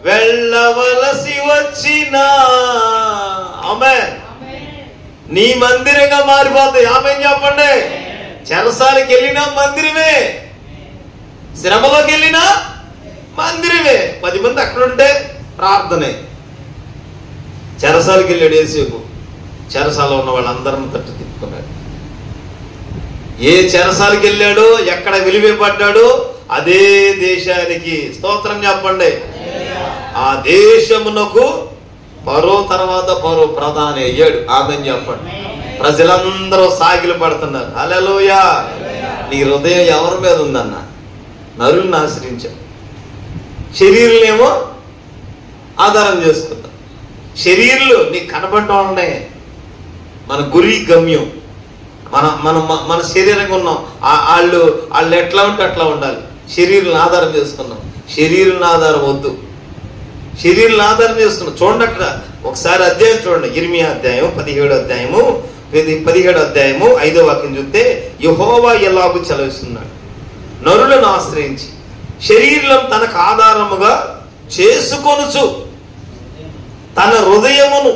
వెళ్ళవలసి వచ్చినా ఆమె నీ మందిరంగా మారిపోతాయి. ఆమె చెప్పండి. చెరసాలకి వెళ్ళినా మందిరమే, శ్రమలోకి వెళ్ళినా మందిరమే. 10 మంది అక్కడుంటే ప్రార్థనే. చెరసాలకి వెళ్ళాడు యేసేపు. చెరసాల ఉన్న వాళ్ళందరిని తట్టు తిప్పుకున్నాడు. ఏ చెరసాలకి వెళ్ళాడో, ఎక్కడ వెలివేయబడ్డాడో అదే దేశానికి, స్తోత్రం చెప్పండి, ఆ దేశమునకు ఫరో తర్వాత ఫరో ప్రధాని అయ్యాడు. ఆమెను చెప్పండి. ప్రజలందరూ సాగిలు పడుతున్నారు. హల్లెలూయా. నీ హృదయం ఎవరి మీద ఉందన్న? నరులను ఆశ్రయించావు. శరీరులేమో ఆధారం చేసుకుంటాం. శరీరులు నీకు కనబడటం ఉన్నాయి. మన గురి గమ్యం, మన శరీరంగా ఉన్నాం. వాళ్ళు ఎట్లా ఉంటే అట్లా ఉండాలి. శరీరులను ఆధారం చేసుకున్నాం. శరీరులను ఆధారం వద్దు. శరీరులను ఆధారం చేసుకున్నాం. చూడండి, అక్కడ ఒకసారి అధ్యాయం చూడండి. ఇర్మియా అధ్యాయం 17వ అధ్యాయము 5వ వాక్యం చూస్తే యెహోవా ఎలాగూ చదివిస్తున్నాడు, నరులను ఆశ్రయించి శరీరం తనకు ఆధారముగా చేసుకొనుచు తన హృదయమును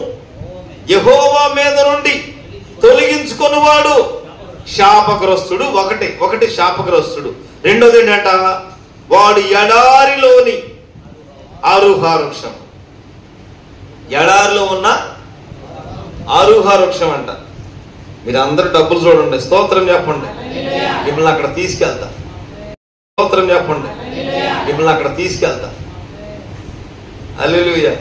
యెహోవా మీద నుండి తొలగించుకొనివాడు శాపగ్రస్తుడు. ఒకటి శాపగ్రస్తుడు. రెండోది ఏంటంట, వాడు ఎడారిలోని ఆరుహావృక్షం. ఎడారిలో ఉన్న ఆరుహావృక్షం అంట. మీరు అందరూ డబ్బులు చూడండి, స్తోత్రం చెప్పండి, మిమ్మల్ని అక్కడ తీసుకెళ్తా. స్తోత్రం చెప్పండి, మిమ్మల్ని అక్కడ తీసుకెళ్తా. హల్లెలూయా.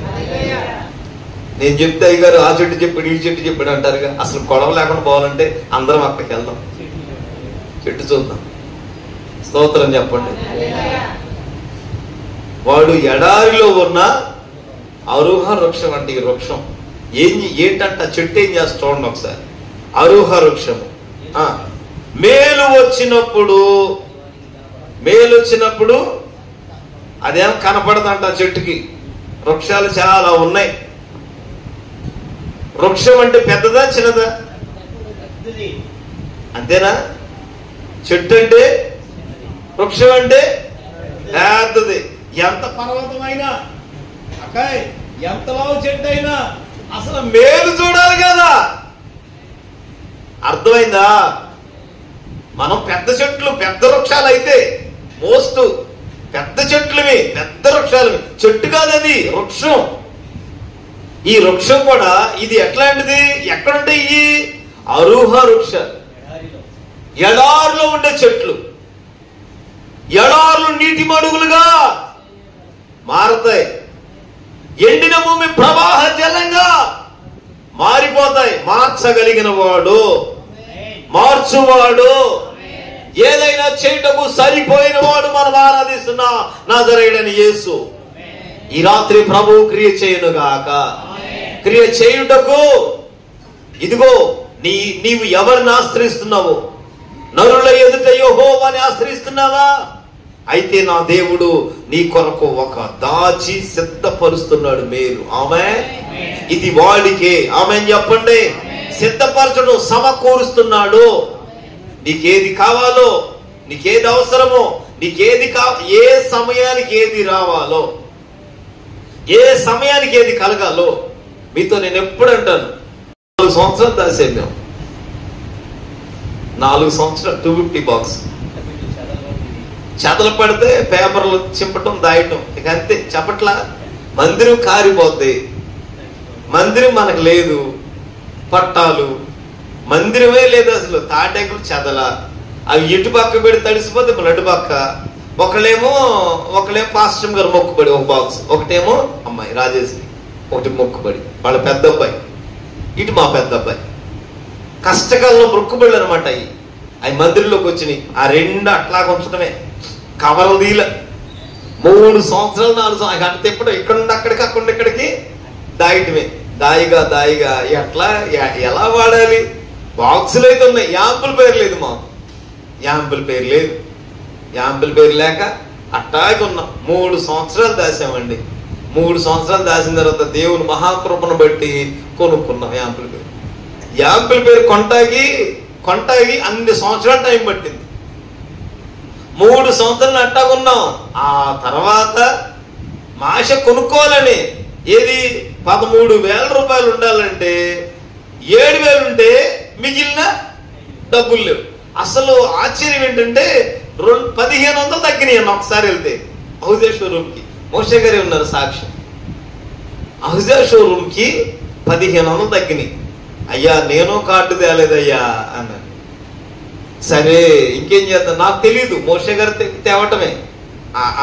నేను చెప్తే అయ్యగారు ఆ చెట్టు చెప్పాడు, ఈ చెట్టు చెప్పాడు అంటారుగా. అసలు గొడవ లేకుండా పోవాలంటే అందరం అక్కడికి వెళ్దాం, చెట్టు చూద్దాం. స్తోత్రం చెప్పండి. వాడు ఎడారిలో ఉన్న అరుహ వృక్షం అంటే ఈ వృక్షం ఏంటంట, చెట్టు ఏం చేస్తా చూడండి ఒకసారి. అరుహ వృక్షము మేలు వచ్చినప్పుడు అదేం కనపడదంట చెట్టుకి. వృక్షాలు చాలా ఉన్నాయి. వృక్షం అంటే పెద్దదా చిన్నదా? అంతేనా? చెట్టు అంటే, వృక్షం అంటే పెద్దది. ఎంత పర్వతమైనా, ఎంత లావు చెట్టు అయినా అసలు మేలు చూడాలి కదా. అర్థమైందా? మనం పెద్ద చెట్లు, పెద్ద వృక్షాలు అయితే మోస్తూ పెద్ద చెట్లువి, పెద్ద వృక్షాలు. చెట్టు కాదు అది, వృక్షం. ఈ వృక్షం కూడా ఇది ఎట్లాంటిది? ఎక్కడుంటాయి ఈ అరుహ వృక్షాలు? ఎడారిలో ఉండే చెట్లు. ఎడారులు నీటి మడుగులుగా మారతాయి. ఎండిన భూమి ప్రవాహ జలంగా మారిపోతాయి. మార్చగలిగిన వాడు, మార్చువాడు, ఏదైనా చేయుటకు సరిపోయిన వాడు మనం ఆరాధిస్తున్నా నజరేయుడైన యేసు. ఈ రాత్రి ప్రభువు క్రియ చేయునుగాక. క్రియ చేయుటకు ఇదిగో నీవు ఎవరిని ఆశ్రయిస్తున్నావు? నరుల ఎదుట యెహోవాని ఆశ్రయిస్తున్నావా? అయితే నా దేవుడు నీ కొరకు ఒక దాచి సిద్ధపరుస్తున్నాడు మేలు. ఆమేన్. ఇది వాడికే. ఆమేన్ చెప్పండి. సిద్ధపరచడం, సమకూరుస్తున్నాడు. నీకేది కావాలో, నీకేది అవసరమో, నీకేది ఏ సమయానికి ఏది రావాలో, ఏ సమయానికి ఏది కలగాలో. మీతో నేను ఎప్పుడు అంటాను, 4 సంవత్సరాలు దాసాం మేము. 4 సంవత్సరాలు 250 బాక్స్ చెదలు పడితే పేపర్లు చింపటం, దాయటం, ఇక అంతే. చెప్పట్లా. మందిరం కారిపోద్ది. మందిరం మనకు లేదు, పట్టాలు, మందిరమే లేదు అసలు. తాటాకులు చెదల, అవి ఇటు పక్క పెడి తడిసిపోతే అటు పక్క. ఒకళ్ళేమో పాస్టర్ గారు మొక్కుబడి ఒక బాక్స్, ఒకటేమో అమ్మాయి రాజేశ్వరి ఒకటి మొక్కుబడి, వాళ్ళ పెద్ద అబ్బాయి, ఇటు మా పెద్ద అబ్బాయి. కష్టకాలంలో మొక్కుబడులు అనమాట అవి మందిరంలోకి వచ్చినాయి. ఆ రెండు అట్లా ఉంచడమే, కవరలు దీల 3 సంవత్సరాలు 4 సంవత్సరాలు అంటే తిప్పడం, ఇక్కడ నుండి అక్కడికి, అక్కడ నుండి ఇక్కడికి దాయటమే. దాయిగా ఎట్లా ఎలా వాడాలి? బాక్సులు అయితే ఉన్నాయి, యాంపుల్ పేరు లేదు మాకు. యాంపుల్ పేరు లేక అట్టాగి ఉన్నాం. 3 సంవత్సరాలు దాసామండి. 3 సంవత్సరాలు దాసిన తర్వాత దేవుని మహాకృపను బట్టి కొనుక్కున్నాం యాంపుల్ పేరు. యాంపుల్ పేరు కొంటాగి అన్ని సంవత్సరాలు టైం పట్టింది. 3 సంవత్సరాలు అట్టాగున్నాం. ఆ తర్వాత మాష కొనుక్కోవాలని, ఏది 13,000 రూపాయలు ఉండాలంటే 7,000 ఉంటే మిగిలిన డబ్బులు లేవు. అసలు ఆశ్చర్యం ఏంటంటే 1,500 తగ్గినాయి అన్న ఒకసారి వెళ్తే అహుజా షోరూమ్కి. మోషే గారే ఉన్నారు సాక్షి. అహుజా షోరూమ్కి 1,500 తగ్గినాయి. అయ్యా నేను కార్డు తేలేదయ్యా అన్నాను. సరే ఇంకేం చేద్దాం, నాకు తెలియదు. మోషే గారు తేవటమే.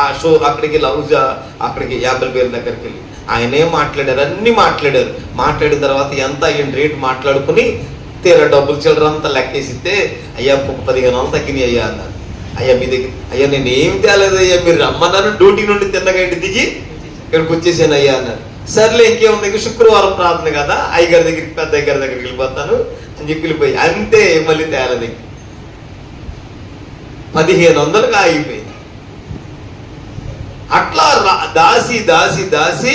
ఆ షో అక్కడికి వెళ్ళి అహుజా అక్కడికి యాంపుల్ పేరు దగ్గరికి వెళ్ళి ఆయనే మాట్లాడారు, అన్ని మాట్లాడారు. మాట్లాడిన తర్వాత ఎంత అయ్యింది రేటు మాట్లాడుకుని తీరా డబ్బులు చిల్లరంతా లెక్కేసిస్తే అయ్యా 1,500 తగ్గినాయి అయ్యా అన్నారు. అయ్యా మీ దగ్గర, అయ్యా నేను ఏం తేలేదయ్యా, మీరు రమ్మన్నారు, డ్యూటీ నుండి తిన్నగంటి దిగి ఇక్కడికి వచ్చేసాను అయ్యా అన్నారు. సర్లే ఇంకేముంది, శుక్రవారం ప్రార్థన కదా, అయ్యగారి దగ్గరికి పెద్ద అయ్యగారి దగ్గరికి వెళ్ళిపోతాను అని చెప్పి వెళ్ళిపోయి అంతే. మళ్ళీ తేలది 1,500గా ఆగిపోయింది. అట్లా దాసి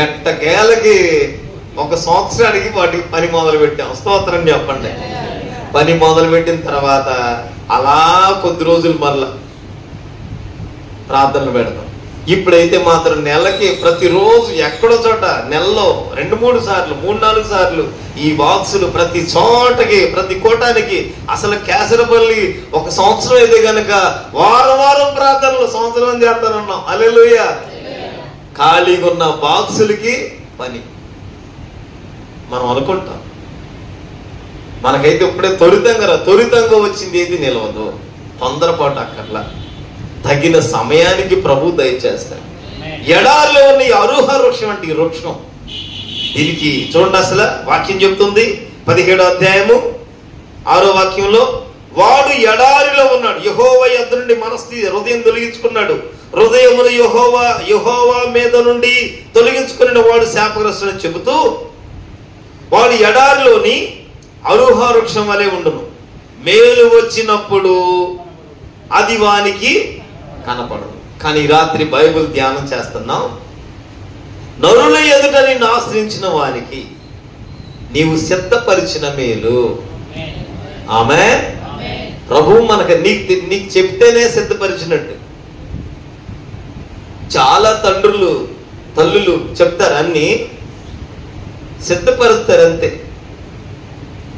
ఎట్టకేలకి 1 సంవత్సరానికి వాటికి పని మొదలు పెట్టాం. స్తోత్రం చెప్పండి. పని మొదలు పెట్టిన తర్వాత అలా కొద్ది రోజులు మరలా ప్రార్థనలు పెడతాం. ఇప్పుడైతే మాత్రం నెలకి ప్రతిరోజు ఎక్కడో చోట, నెలలో 2-3 సార్లు 3-4 సార్లు ఈ బాక్సులు ప్రతి చోటకి, ప్రతి కోటానికి. అసలు కేసరపల్లి 1 సంవత్సరం అయితే గనక వారం ప్రార్థనలు సంవత్సరం చేస్తానన్నాం. హల్లెలూయా. ఖాళీగా ఉన్న బాక్సులకి పని. మనం అనుకుంటాం మనకైతే ఇప్పుడే త్వరితంగా వచ్చింది ఏది నిలవదు. తొందరపాటు అక్కర్లా, తగిన సమయానికి ప్రభు దయచేస్తాడు. ఎడారిలో ఉన్న ఈ అరుహ వృక్షం అంటే ఈ వృక్షం, దీనికి చూడండి అసలు వాక్యం చెప్తుంది 17వ అధ్యాయము 6వ వాక్యంలో, వాడు ఎడారిలో ఉన్నాడు, యెహోవా యొద్ద నుండి హృదయం తొలగించుకున్నాడు, హృదయమును యెహోవా మీద నుండి తొలగించుకున్న వాడు శాపగ్రస్తుడని చెబుతూ, వాడు ఎడారిలోని అరుహ వృక్షం వలె ఉండును, మేలు వచ్చినప్పుడు అది వానికి కనపడదు. కానీ ఈ రాత్రి బైబిల్ ధ్యానం చేస్తున్నాం. నరుల ఎదుట నిన్ను ఆశ్రయించిన వారికి నీవు సిద్ధపరిచిన మేలు. ఆమేన్. ప్రభువు మనకు నీకు చెప్తేనే సిద్ధపరిచినట్టు. చాలా తల్లులు చెప్తారు, అన్ని సిద్ధపరుస్తారు అంతే.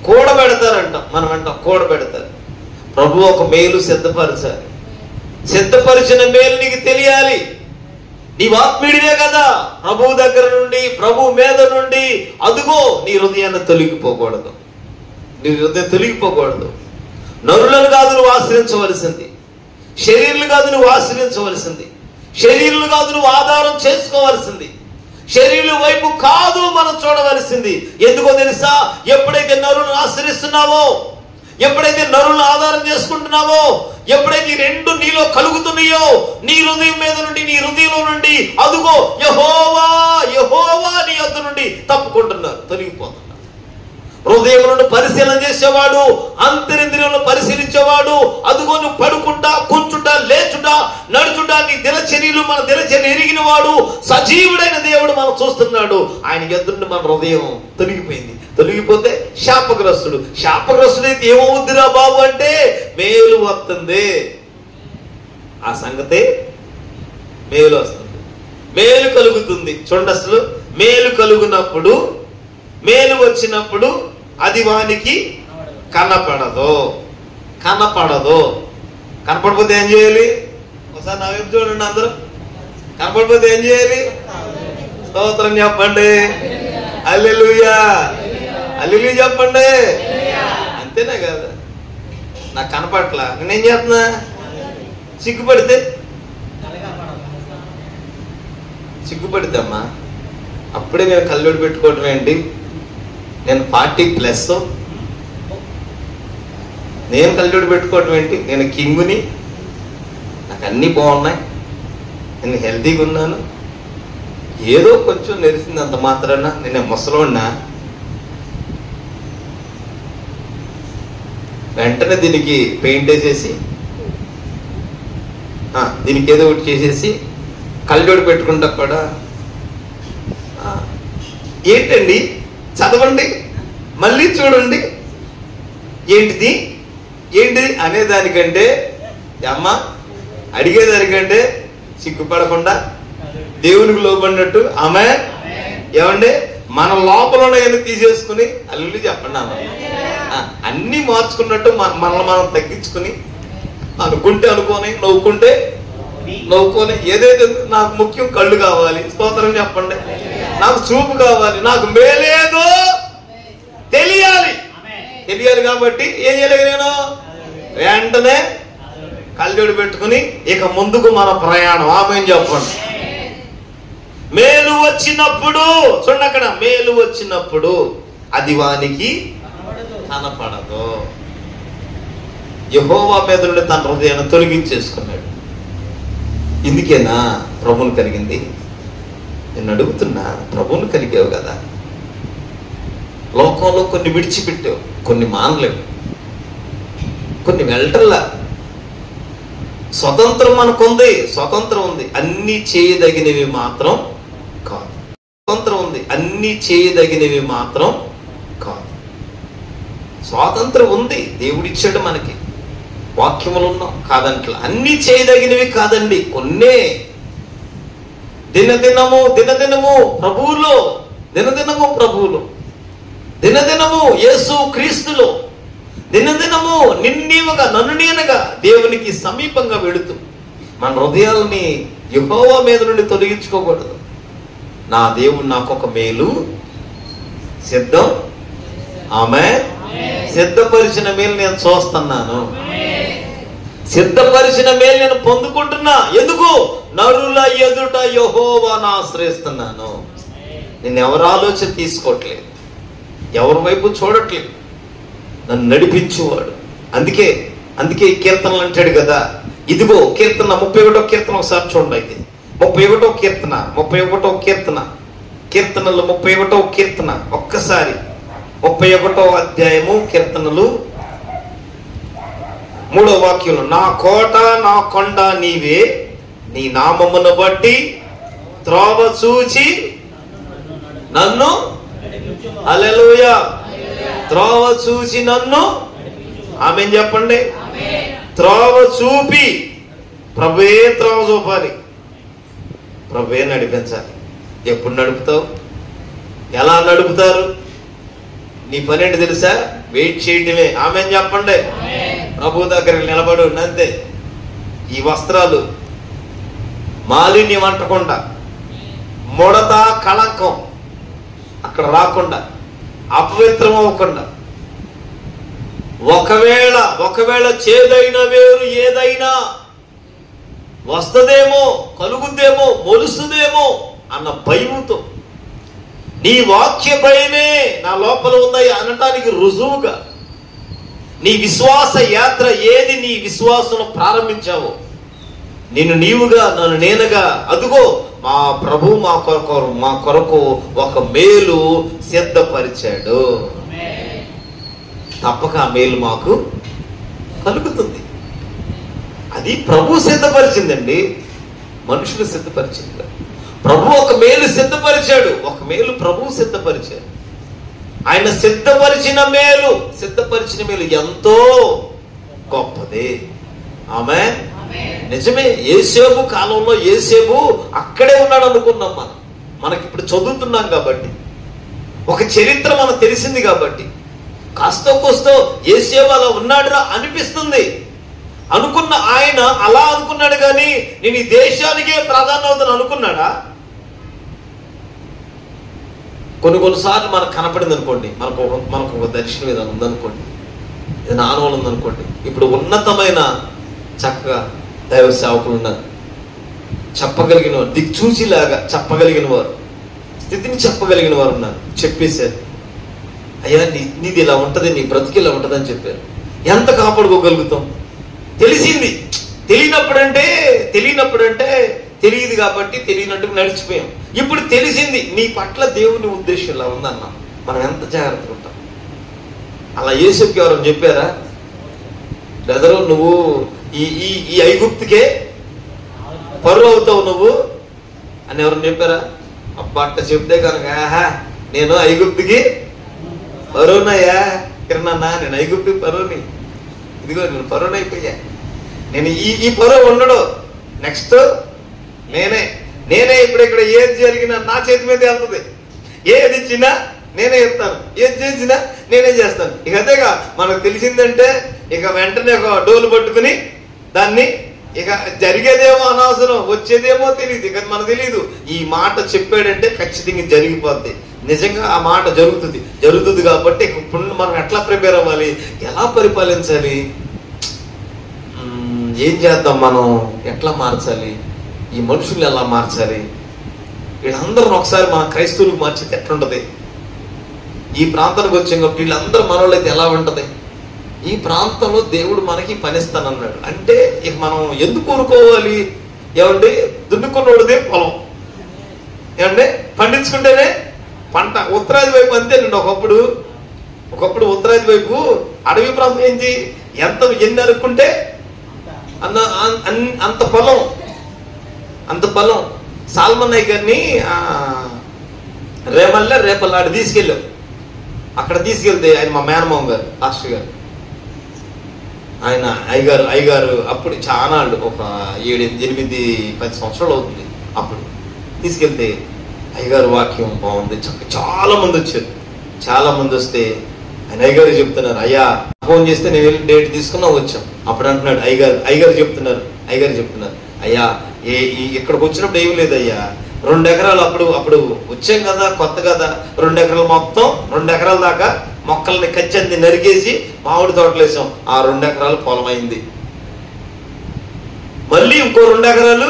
కూడబెడతారంట, మనం అంటాం కూడబెడతారు. ప్రభు ఒక మేలు సిద్ధపరచాలి. సిద్ధపరిచిన మేలు నీకు తెలియాలి. నీవు ఆత్మీయుడివే కదా, ప్రభు దగ్గర నుండి, ప్రభు మీద నుండి. అదుగో నీ హృదయాన్ని తొలగిపోకూడదు. నరులను కాదు నువ్వు ఆశ్రయించవలసింది, శరీరులు కాదు నువ్వు ఆశ్రయించవలసింది, శరీరులు కాదు నువ్వు ఆధారం చేసుకోవలసింది, శరీరుల వైపు కాదు మనం చూడవలసింది. ఎందుకో తెలుసా? ఎప్పుడైతే నరులను ఆశ్రయిస్తున్నావో, ఎప్పుడైతే నరులను ఆధారం చేసుకుంటున్నావో, ఎప్పుడైతే 2 నీలో కలుగుతున్నాయో, నీ హృదయం మీద నుండి, నీ హృదయంలో నుండి అదుగో యెహోవా నీ యొద్ద నుండి తప్పుకుంటున్నారు, తొలగిపోతున్నారు. హృదయం నుండి పరిశీలన చేసేవాడు, అంతరింద్రియంలో పరిశీలించేవాడు, అదుగో నువ్వు పడుకుంటా, కూర్చుంటా, లేచుంటా, నడుచుంటా, నీ దినచర్యలు మన దినచర్య ఎరిగిన వాడు, సజీవుడైన దేవుడు మనం చూస్తున్నాడు. ఆయన యొద్ద మన హృదయం తొలగిపోయింది. తొలగిపోతే శాపగ్రస్తుడైతే ఏమవుద్దిరా బాబు అంటే మేలు వస్తుంది. ఆ సంగతే మేలు వస్తుంది, మేలు కలుగుతుంది. చూడండి, అసలు మేలు కలుగునప్పుడు, మేలు వచ్చినప్పుడు అది వానికి కనపడదు. కనపడిపోతే ఏం చేయాలి? ఒకసారి నా వైపు చూడండి అందరూ. కనపడిపోతే ఏం చేయాలి? స్తోత్రం చెప్పండి. హల్లెలూయా. హల్లెలూయా చెప్పండి. అంతేనా కదా, నాకు కనపట్లా, నేనేం చేస్తున్నా? సిగ్గుపడితేమ్మా అప్పుడే నేను కళ్ళోడి పెట్టుకోవటం ఏంటి? నేను 40+, నేను కళ్ళోడి పెట్టుకోవటం ఏంటి? నేను కింగుని, నాకు అన్నీ బాగున్నాయి, నేను హెల్తీగా ఉన్నాను, ఏదో కొంచెం నెరిసింది అంత మాత్రాన నేను ముసలోడినా? వెంటనే దీనికి పెయింట్ వేసేసి, దీనికి ఏదో ఒకటి చేసేసి కళ్ళజోడు పెట్టుకుంటా కూడా, ఏంటండి చదవండి, మళ్ళీ చూడండి, ఏంటిది ఏంటిది అనేదానికంటే, అమ్మ అడిగేదానికంటే సిగ్గుపడకుండా దేవునికి లోబడినట్టు ఆమె ఏమండి మన లోపల ఏమి తీసేసుకుని అల్లు చెప్పండి అమ్మ, అన్ని మార్చుకున్నట్టు మనల్ని మనం తగ్గించుకుని, అనుకుంటే అనుకోని, నవ్వుకుంటే నవ్వుకొని, ఏదైతే నాకు ముఖ్యం కళ్ళు కావాలి, స్తోత్రం చెప్పండి, నాకు చూపు కావాలి, నాకు మేలేదో తెలియాలి కాబట్టి ఏం చేయలేదు, నేను వెంటనే కళ్ళజోడు పెట్టుకుని ఇక ముందుకు మన ప్రయాణం. ఆమేన్ చెప్పండి. మేలు వచ్చినప్పుడు చూడండి, అక్కడ మేలు వచ్చినప్పుడు అది వానికి కనపడదు. యెహోవా మీద నుండి తన హృదయాన్ని తొలగించేసుకున్నాడు. ఇందుకేనా ప్రభువును కలిగింది? నేను అడుగుతున్నా, ప్రభువును కలిగావు కదా, లోకంలో కొన్ని విడిచిపెట్టావు, కొన్ని మానలేవు, కొన్ని వెళ్ళటల్లా. స్వతంత్రం మనకుంది, స్వతంత్రం ఉంది, అన్ని చేయదగినవి మాత్రం కాదు. స్వతంత్రం ఉంది, అన్ని చేయదగినవి మాత్రం కాదు. స్వాతంత్రం ఉంది, దేవుడిచ్చాడు మనకి, వాక్యములు ఉన్నాం కాదంట్లా. అన్ని చేయదగినవి కాదండి, కొన్నే. దినదినము ప్రభువులో, దినదినము ప్రభువులో, దినదినము యేసు క్రీస్తులో, దినదినము నిన్నీవగా నన్ను నేనగా దేవునికి సమీపంగా వెళుతూ మన హృదయాలని యెహోవా మీద నుండి తొలగించుకోకూడదు. నా దేవుడు నాకు ఒక మేలు సిద్ధం, ఆమె సిద్ధపరిచిన మేలు నేను చూస్తున్నాను, సిద్ధపరిచిన మేలు నేను పొందుకుంటున్నా. ఎందుకు? నరుల ఎదుట యెహోవాను ఆశ్రయిస్తున్నాను. నేను ఎవరి ఆలోచన తీసుకోవట్లేదు, ఎవరి వైపు చూడట్లేదు, నన్ను నడిపించువాడు. అందుకే ఈ కీర్తనలు అంటాడు కదా, ఇదిగో కీర్తన 31వ కీర్తన ఒకసారి చూడండి. ఇది 31వ కీర్తన, కీర్తనలు 31వ కీర్తన, ఒక్కసారి 31వ అధ్యాయము కీర్తనలు 3వ వాక్యంలో, నా కోట నా కొండ నీవే, నీ నామమును బట్టి త్రోవ చూచి నన్ను, హల్లెలూయా, త్రోవ చూచి నన్ను, ఆమేన్ చెప్పండి. త్రోవ చూపి, ప్రభువే త్రోవ చూపాలి, ప్రభువే నడిపించాలి. ఎప్పుడు నడుపుతావు? ఎలా నడుపుతారు? నీ పని ఏంటి తెలుసా? వెయిట్ చేయటమే. ఆమేన్ చెప్పండి. ప్రభు దగ్గరికి నిలబడు, అంతే. ఈ వస్త్రాలు మాలిన్యం అంటకుండా, ముడత కళంకం అక్కడ రాకుండా, అపవిత్రం అవ్వకుండా, ఒకవేళ చేదైన వేరు ఏదైనా వస్తదేమో, కలుగుద్దేమో, మొలుస్తుందేమో అన్న భయముతో, నీ వాక్య భయమే నా లోపల ఉందని అనటానికి రుజువుగా, నీ విశ్వాస యాత్ర ఏది, నీ విశ్వాసం ప్రారంభించావో, నిన్ను నీవుగా నన్ను నేనుగా, అదుగో మా ప్రభు మా కొరకు ఒక మేలు సిద్ధపరిచాడు. తప్పక ఆ మేలు మాకు కలుగుతుంది. అది ప్రభు సిద్ధపరిచిందండి, మనుషులు సిద్ధపరిచింది. ప్రభు ఒక మేలు సిద్ధపరిచాడు, ఒక మేలు ప్రభు సిద్ధపరిచాడు. ఆయన సిద్ధపరిచిన మేలు ఎంతో గొప్పది. ఆమేన్. నిజమే. యేసేపు కాలంలో యేసేపు అక్కడే ఉన్నాడు అనుకున్నాం మనకి ఇప్పుడు చదువుతున్నాం కాబట్టి, ఒక చరిత్ర మనకు తెలిసింది కాబట్టి, కాస్తో కోస్తో యేసేపు అలా ఉన్నాడురా అనిపిస్తుంది. అనుకున్న ఆయన అలా అనుకున్నాడు కానీ నేను ఈ దేశానికే ప్రాధాన్యతను అనుకున్నాడా? కొన్నిసార్లు మనకు కనపడింది అనుకోండి, మనకు ఒక దర్శనం ఏదైనా ఉందనుకోండి, ఇది నా అనుభవం ఉందనుకోండి. ఇప్పుడు ఉన్నతమైన చక్కగా దైవ సేవకులు ఉన్నారు, చెప్పగలిగిన వారు, దిక్చూచిలాగా చెప్పగలిగిన వారు, స్థితిని చెప్పగలిగిన వారు ఉన్నారు. చెప్పేశారు, అయ్యా నీది ఇలా ఉంటుంది, నీ బ్రతికి ఇలా ఉంటుంది అని చెప్పారు. ఎంత కాపాడుకోగలుగుతాం? తెలిసింది. తెలియనప్పుడంటే తెలియదు కాబట్టి తెలియనట్టుగా నడిచిపోయాం. ఇప్పుడు తెలిసింది, నీ పట్ల దేవుని ఉద్దేశం ఇలా ఉందన్నా మనం ఎంత జాగ్రత్తగా ఉంటాం. అలా యేసుకి ఎవరైనా చెప్పారా, బ్రదరు నువ్వు ఈ ఐగుప్తుకే పరువు అవుతావు నువ్వు అని ఎవరైనా చెప్పారా? అబ్బా అట్ట చెప్తే కనుక నేను ఐగుప్తుకి పరువునయ్యా కిరణన్నా, నేను ఐగుప్తుకి పరువుని, ఇదిగో నేను పరువునైపోయా, నేను ఈ పరువు ఉండడు, నెక్స్ట్ నేనే ఇప్పుడు ఇక్కడ ఏది జరిగినా నా చేతి మీద వెళ్తుంది, ఏది ఇచ్చినా నేనే చెప్తాను, ఏది చేసినా నేనే చేస్తాను. ఇక అదేగా మనకు తెలిసిందంటే ఇక వెంటనే ఒక డోలు పట్టుకుని దాన్ని ఇక జరిగేదేమో అనవసరం, వచ్చేదేమో తెలియదు, ఇక మనకు తెలియదు. ఈ మాట చెప్పాడంటే ఖచ్చితంగా జరిగిపోద్ది, నిజంగా ఆ మాట జరుగుతుంది కాబట్టి ఇప్పుడు మనం ఎట్లా ప్రిపేర్ అవ్వాలి, ఎలా పరిపాలించాలి, ఏం చేద్దాం, మనం ఎట్లా మార్చాలి, ఈ మనుషుల్ని ఎలా మార్చాలి, వీళ్ళందరూ ఒకసారి మన క్రైస్తవులకు మార్చితే ఎట్లుంటది, ఈ ప్రాంతానికి వచ్చాం కాబట్టి వీళ్ళందరూ మనోళ్ళు అయితే ఎలా ఉంటది, ఈ ప్రాంతంలో దేవుడు మనకి పనిస్తానన్నాడు అంటే ఇక మనం ఎందుకు కోరుకోవాలి? ఏమండి, దున్నుకున్నోడిదే పొలం, ఏమండి పండించుకుంటేనే పంట. ఉత్తరాది వైపు అంతేనండి, ఒకప్పుడు ఉత్తరాది వైపు అడవి ప్రాంతం ఏంటి, ఎన్ని అనుకుంటే అంత పొలం. సాల్మన్ నాయక్ గారిని రేపల్ల ఆడ తీసుకెళ్ళాం. అక్కడ తీసుకెళ్తే ఆయన మా మేనమామ గారు, పాస్టర్ గారు, ఆయన అయ్యగారు అప్పుడు చాలా ఒక 7, 8, 10 సంవత్సరాలు అవుతుంది. అప్పుడు తీసుకెళ్తే అయ్యగారు వాక్యం బాగుంది, చాలా మంది వచ్చారు. చాలా మంది వస్తే ఆయన అయ్యగారు చెప్తున్నారు, అయ్యా ఫోన్ చేస్తే నేను వెళ్ళి డేట్ తీసుకున్నా వచ్చాం. అప్పుడు అంటున్నాడు అయ్యగారు చెప్తున్నారు అయ్యా ఇక్కడికి వచ్చినప్పుడు ఏం లేదయ్యా, 2 ఎకరాలు అప్పుడు వచ్చాం కదా, కొత్త కదా, 2 ఎకరాలు మొత్తం 2 ఎకరాల దాకా మొక్కల్ని కచ్చంది నరికేసి మామిడి తోటలు వేసాం. ఆ 2 ఎకరాలు పొలం అయింది. మళ్ళీ ఇంకో 2 ఎకరాలు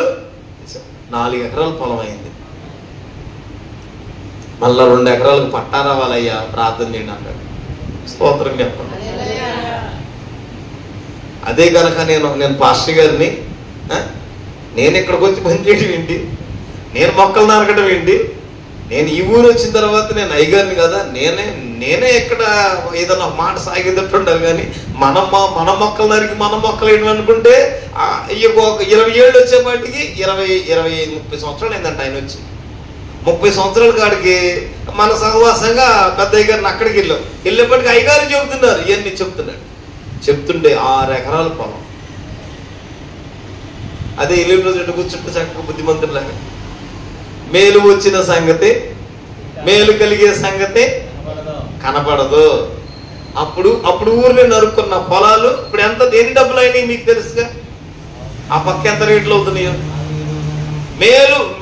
4 ఎకరాలు పొలం అయింది. మళ్ళా 2 ఎకరాలకు పట్టా రావాలయ్యా, ప్రార్థన చేయండి అన్నాడు. స్తోత్రం చెప్పండి. అదే కనుక నేను పాస్టర్ గారిని నేను ఇక్కడికి వచ్చి పనిచేయడం ఏంటి, నేను మొక్కలు నరకడం ఏంటి, నేను ఈ ఊరు వచ్చిన తర్వాత నేను అయ్యగారిని కదా, నేనే ఇక్కడ ఏదైనా మాట సాగేటట్టు ఉండాలి. కానీ మన మొక్కలు నరికి మన మొక్కలు వేయడం అనుకుంటే ఒక 20 ఏళ్ళు వచ్చేపాటికి 20-30 సంవత్సరాలు అయిందంట ఆయన వచ్చి. 30 సంవత్సరాల కాడికి మన సహవాసంగా పెద్ద అయ్యగారిని అక్కడికి వెళ్ళేప్పటికి అయ్యగారు చెబుతున్నారు, ఇవన్నీ చెప్తుండే 6 ఎకరాల పొలం. అదే ఇల్లు చెట్టు కూర్చుంటే చక్కగా బుద్ధిమంతులాగా మేలు వచ్చిన సంగతి, మేలు కలిగే సంగతి కనపడదు. అప్పుడు ఊరిని నరుక్కున్న పొలాలు ఇప్పుడు ఎన్ని డబ్బులు అయినాయి మీకు తెలుసుగా, ఆ పక్క ఎంత రేట్లు అవుతున్నాయో.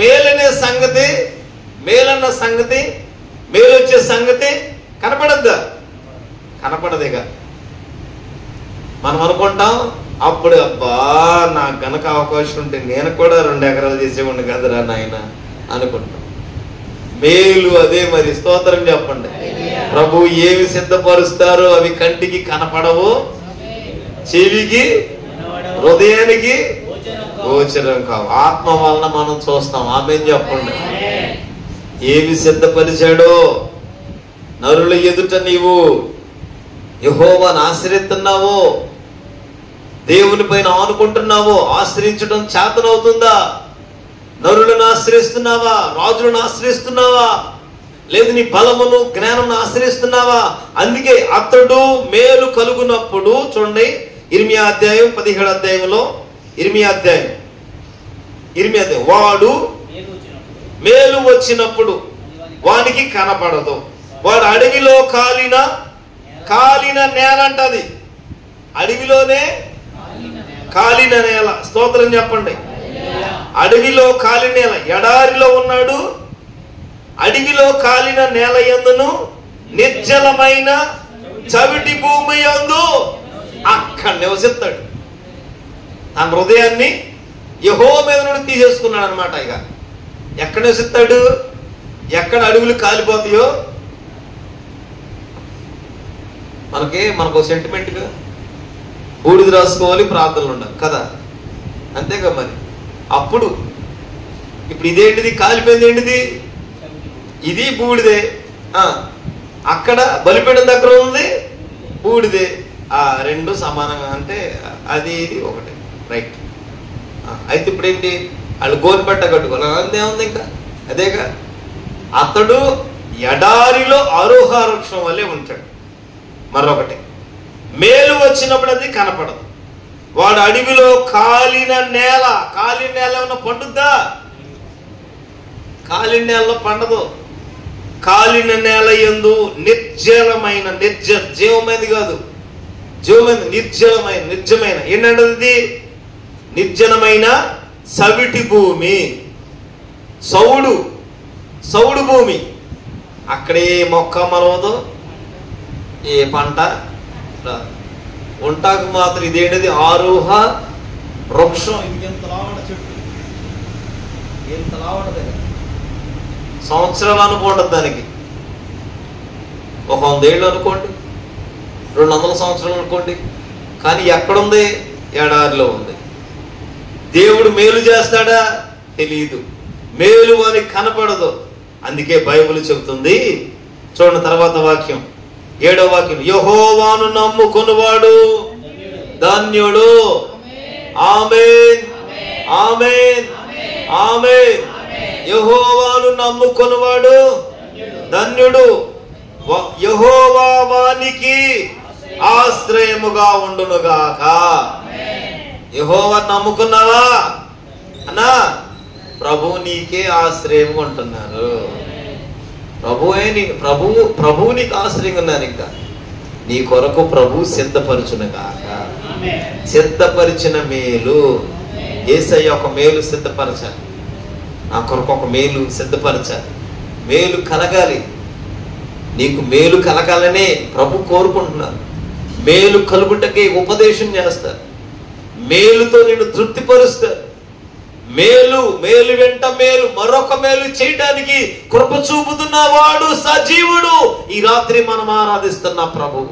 మేలనే సంగతి, మేలన్న సంగతి, మేలు వచ్చే సంగతి కనపడదేగా. మనం అనుకుంటాం అప్పుడు, అబ్బా నాకు గనక అవకాశం ఉంటే నేను కూడా 2 ఎకరాలు చేసేవాడిని కదరా నాయన అనుకుంటాం. మేలు అదే మరి. స్తోత్రం చెప్పండి. ప్రభు ఏమి సిద్ధపరుస్తారో అవి కంటికి కనపడవు, చెవికి హృదయానికి గోచరం కావు, ఆత్మ వలన మనం చూస్తాం. ఆమేన్ చెప్పండి. ఏమి సిద్ధపరిచాడో నరుల ఎదుట నీవు యెహోవాను ఆశ్రయిస్తున్నావో, దేవుని పైన ఆనుకుంటున్నావో, ఆశ్రయించడం చేతనవుతుందా? నరులను ఆశ్రయిస్తున్నావా, రాజులను ఆశ్రయిస్తున్నావా, లేదు నీ బలమును జ్ఞానం ఆశ్రయిస్తున్నావా? అందుకే అతడు మేలు కలుగునప్పుడు, చూడండి 17వ అధ్యాయం 17వ అధ్యాయంలో 17వ అధ్యాయం, వాడు మేలు వచ్చినప్పుడు వానికి కనపడదు. వాడు అడవిలో కాలిన నేల అంటది, అడవిలోనే కాలిన నేల. స్తోత్రం చెప్పండి. అడవిలో కాలిన నేల, ఎడారిలో ఉన్నాడు, అడవిలో కాలిన నేల యందును నిర్జలమైన చవిటి భూమి యందు అక్కడ నివసిస్తాడు. తన హృదయాన్ని యెహోవా మీద నుండి తీసేసుకున్నాడు అనమాట. ఇక ఎక్కడ నివసిస్తాడు? ఎక్కడ అడుగులు కాలిపోతాయో మనకు సెంటిమెంట్గా బూడిద రాసుకోవాలి, ప్రార్థనలు ఉండాలి కదా, అంతేగా మరి. అప్పుడు ఇప్పుడు ఇదేంటిది? కాలిపోయింది ఏంటిది? ఇది బూడిదే. అక్కడ బలిపీఠం దగ్గర ఉంది బూడిదే. రెండు సమానంగా అంటే అది ఇది ఒకటే, రైట్. అయితే ఇప్పుడు ఏంటి? వాళ్ళు గోరుపట్ట కట్టుకోవాలి, అంతేముంది ఇంకా అదేగా. అతడు ఎడారిలో ఆరోహ వృక్షం వల్లే ఉంటాడు. మరొకటి, మేలు వచ్చినప్పుడు అది కనపడదు. వాడు అడవిలో కాలిన నేల ఏమన్నా పండుద్దా? కాలిన నేలలో పండదు. కాలిన నేల యందు నిర్జలమైన జీవమైనది కాదు, నిర్జమైన ఏంటంటే నిర్జనమైన సవిటి భూమి, సౌడు భూమి. అక్కడే మొక్క మలవదు, ఏ పంట ఉంటాకు మాత్రం ఇదేంటిది? ఆరోహ వృక్షం. ఇది ఎంత లావడ చెట్టు, ఎంత లావడదే. సంవత్సరాలు అనుకోండి దానికి, 100 ఏళ్ళు అనుకోండి, 200 సంవత్సరాలు అనుకోండి. కానీ ఎక్కడుంది? ఎడారిలో ఉంది. దేవుడు మేలు చేస్తాడా? తెలియదు. మేలు వారికి కనపడదు. అందుకే బైబిల్ చెబుతుంది, చూడండి తర్వాత వాక్యం, 7వ వాక్యం, యెహోవాను నమ్ముకొనువాడు ధన్యుడు. ఆమేన్, ఆమేన్, ఆమేన్. యెహోవాను నమ్ముకొనువాడు ధన్యుడు. యెహోవా వానికి ఆశ్రయముగా ఉండునుగాక. యెహోవా నమ్ముకున్నావా అన్నా? ప్రభు నీకే ఆశ్రయం ఉంటున్నారు. ప్రభువు నీకు ఆశ్రయంగా ఉన్నారు. ఇంకా నీ కొరకు ప్రభు సిద్ధపరచునుగాక. సిద్ధపరిచిన మేలు, యేసయ్య ఒక మేలు సిద్ధపరచాలి. నా కొరకు ఒక మేలు సిద్ధపరచాలి. మేలు కలగాలి. నీకు మేలు కలగాలనే ప్రభు కోరుకుంటున్నారు. మేలు కలుగుటకే ఉపదేశం చేస్తారు. మేలుతో నిన్ను తృప్తిపరుస్తారు. మేలు వెంట మేలు, మరొక మేలు చేయడానికి కృప చూపుతున్న వాడు సజీవుడు. ఈ రాత్రి మనం ఆరాధిస్తున్న ప్రభు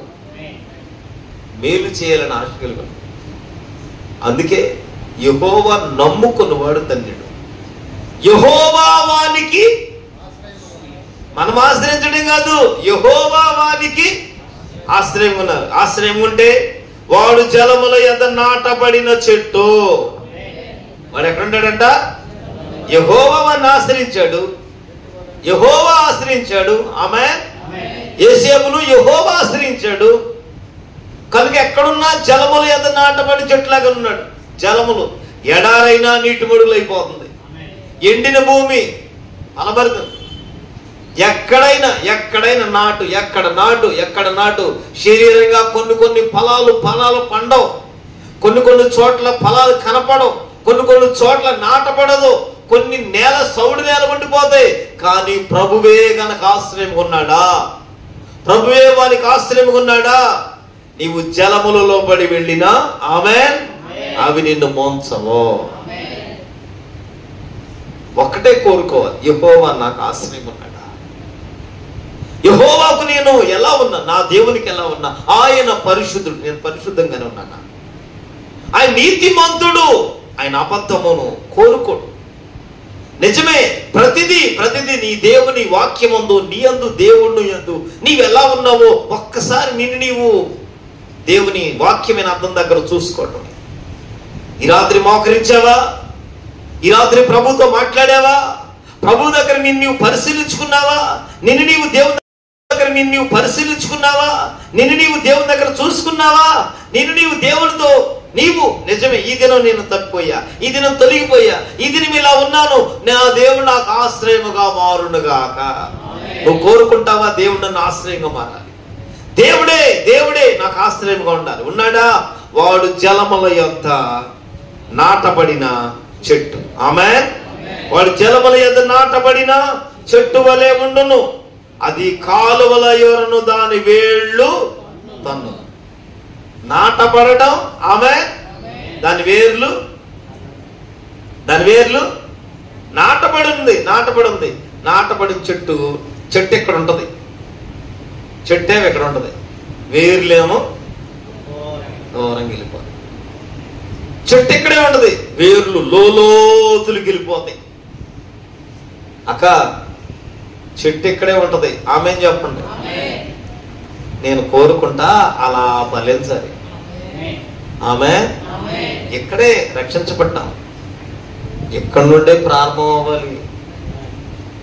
మేలు చేయాలని ఆశ కలిగాడు. అందుకే యెహోవా నమ్ముకున్నవాడు ధన్యుడు. యెహోవా వానికి, మనం ఆశ్రయించడం కాదు, యెహోవా వానికి ఆశ్రయం ఉన్నారు. ఆశ్రయం ఉంటే వాడు జలముల యొద్ద నాటబడిన చెట్టు. వాడు ఎక్కడుంటాడంట? యెహోవా వాడిని ఆశ్రయించాడు, యెహోవా ఆశ్రయించాడు. ఆమేన్. యోసేపును యెహోవా ఆశ్రయించాడు కనుక ఎక్కడున్నా జలముల యొద్ద నాటబడి చెట్టులాగా ఉన్నాడు. జలములు ఎడారైనా నీటి మడుగులు అయిపోతుంది. ఎండిన భూమి ఫలభరితం. ఎక్కడైనా నాటు, ఎక్కడ నాటు. శరీరంగా కొన్ని ఫలాలు పండవు. కొన్ని చోట్ల ఫలాలు కనపడవు. కొన్ని చోట్ల నాటపడదు. కొన్ని నేల సౌడు నేల పండిపోతాయి. కానీ ప్రభువే గనక ఆశ్రయం ఉన్నాడా? ప్రభువే వానికి ఆశ్రయం ఉన్నాడా? నీవు జలములలో పడి వెళ్ళినా ఆమేన్, అవి నిన్ను మోంచవు. ఒక్కటే కోరుకోవాలి, యెహోవా నాకు ఆశ్రయం ఉన్నాడా? యెహోవాకు నేను ఎలా ఉన్నా, నా దేవునికి ఎలా ఉన్నా? ఆయన పరిశుద్ధుడు, నేను పరిశుద్ధంగానే ఉన్నానా? ఆయన నీతిమంతుడు, ఆయన అబద్ధమును కోరుకోడు. నిజమే, ప్రతిదీ నీ దేవుని వాక్యమందు, నీ యందు, దేవుని యందు నీవెలా ఉన్నావో ఒక్కసారి నీవు దేవుని వాక్యమైన అర్థం దగ్గర చూసుకోవటం. ఈ రాత్రి మోకరించావా? ఈ రాత్రి ప్రభుతో మాట్లాడావా? ప్రభు దగ్గర నిన్ను పరిశీలించుకున్నావా? నీవు దేవుని దగ్గర నిన్ను పరిశీలించుకున్నావా? నీవు దేవుని దగ్గర చూసుకున్నావా? నీవు దేవునితో నిజమే, ఈ దినం నేను తప్పిపోయా, ఈ దినం తొలగిపోయా, ఈ దినం ఇలా ఉన్నాను, నా దేవుడు నాకు ఆశ్రయముగా మారునుగాక. నువ్వు కోరుకుంటావా దేవుడు నన్ను ఆశ్రయంగా మారాలి? దేవుడే నాకు ఆశ్రయంగా ఉండాలి. ఉన్నాడా? వాడు జలముల యొద్ద నాటబడిన చెట్టు. ఆమేన్. వాడు జలముల యొద్ద నాటబడిన చెట్టు వలె ఉండును. అది కాలువల యొరను దాని వేళ్ళు తన్ను. నాటబడటం ఆమె దాని వేర్లు నాటబడి ఉంది. నాటబడిన చెట్టు ఎక్కడ ఉంటది? చెట్టేమో ఎక్కడ ఉంటది, వేర్లేమో దూరంగా వెళ్ళిపోతాయి. చెట్టు ఇక్కడే ఉంటది, వేర్లు లోతులకి వెళ్ళిపోతాయి. అక్క చెట్టు ఇక్కడే ఉంటది, ఆమె చెప్పండి. నేను కోరుకుంటా అలా ఫలించాలి. ఆమె ఇక్కడే రక్షించబడ్డాం, ఎక్కడి నుండే ప్రారంభం అవ్వాలి,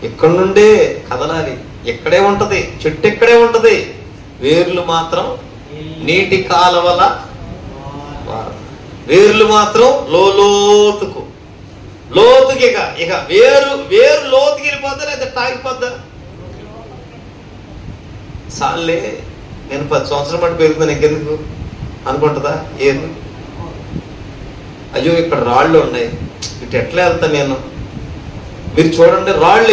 ఎక్కడి నుండే కదలాలి. ఎక్కడే ఉంటది, చెట్టు ఎక్కడే ఉంటది, వేర్లు మాత్రం నీటి కాలవల, వేర్లు మాత్రం లోతుకి ఇక వేరు లోతుకి వెళ్ళిపోద్దా లేదా తాగిపోద్దా? సార్లే నేను 10 సంవత్సరం పాటు పెరుగుతాను ఇంకెందుకు అనుకుంటుందా? ఏది అయ్యో ఇక్కడ రాళ్ళు ఉన్నాయి, ఇటు ఎట్లా వెళ్తా నేను? మీరు చూడండి, రాళ్ళు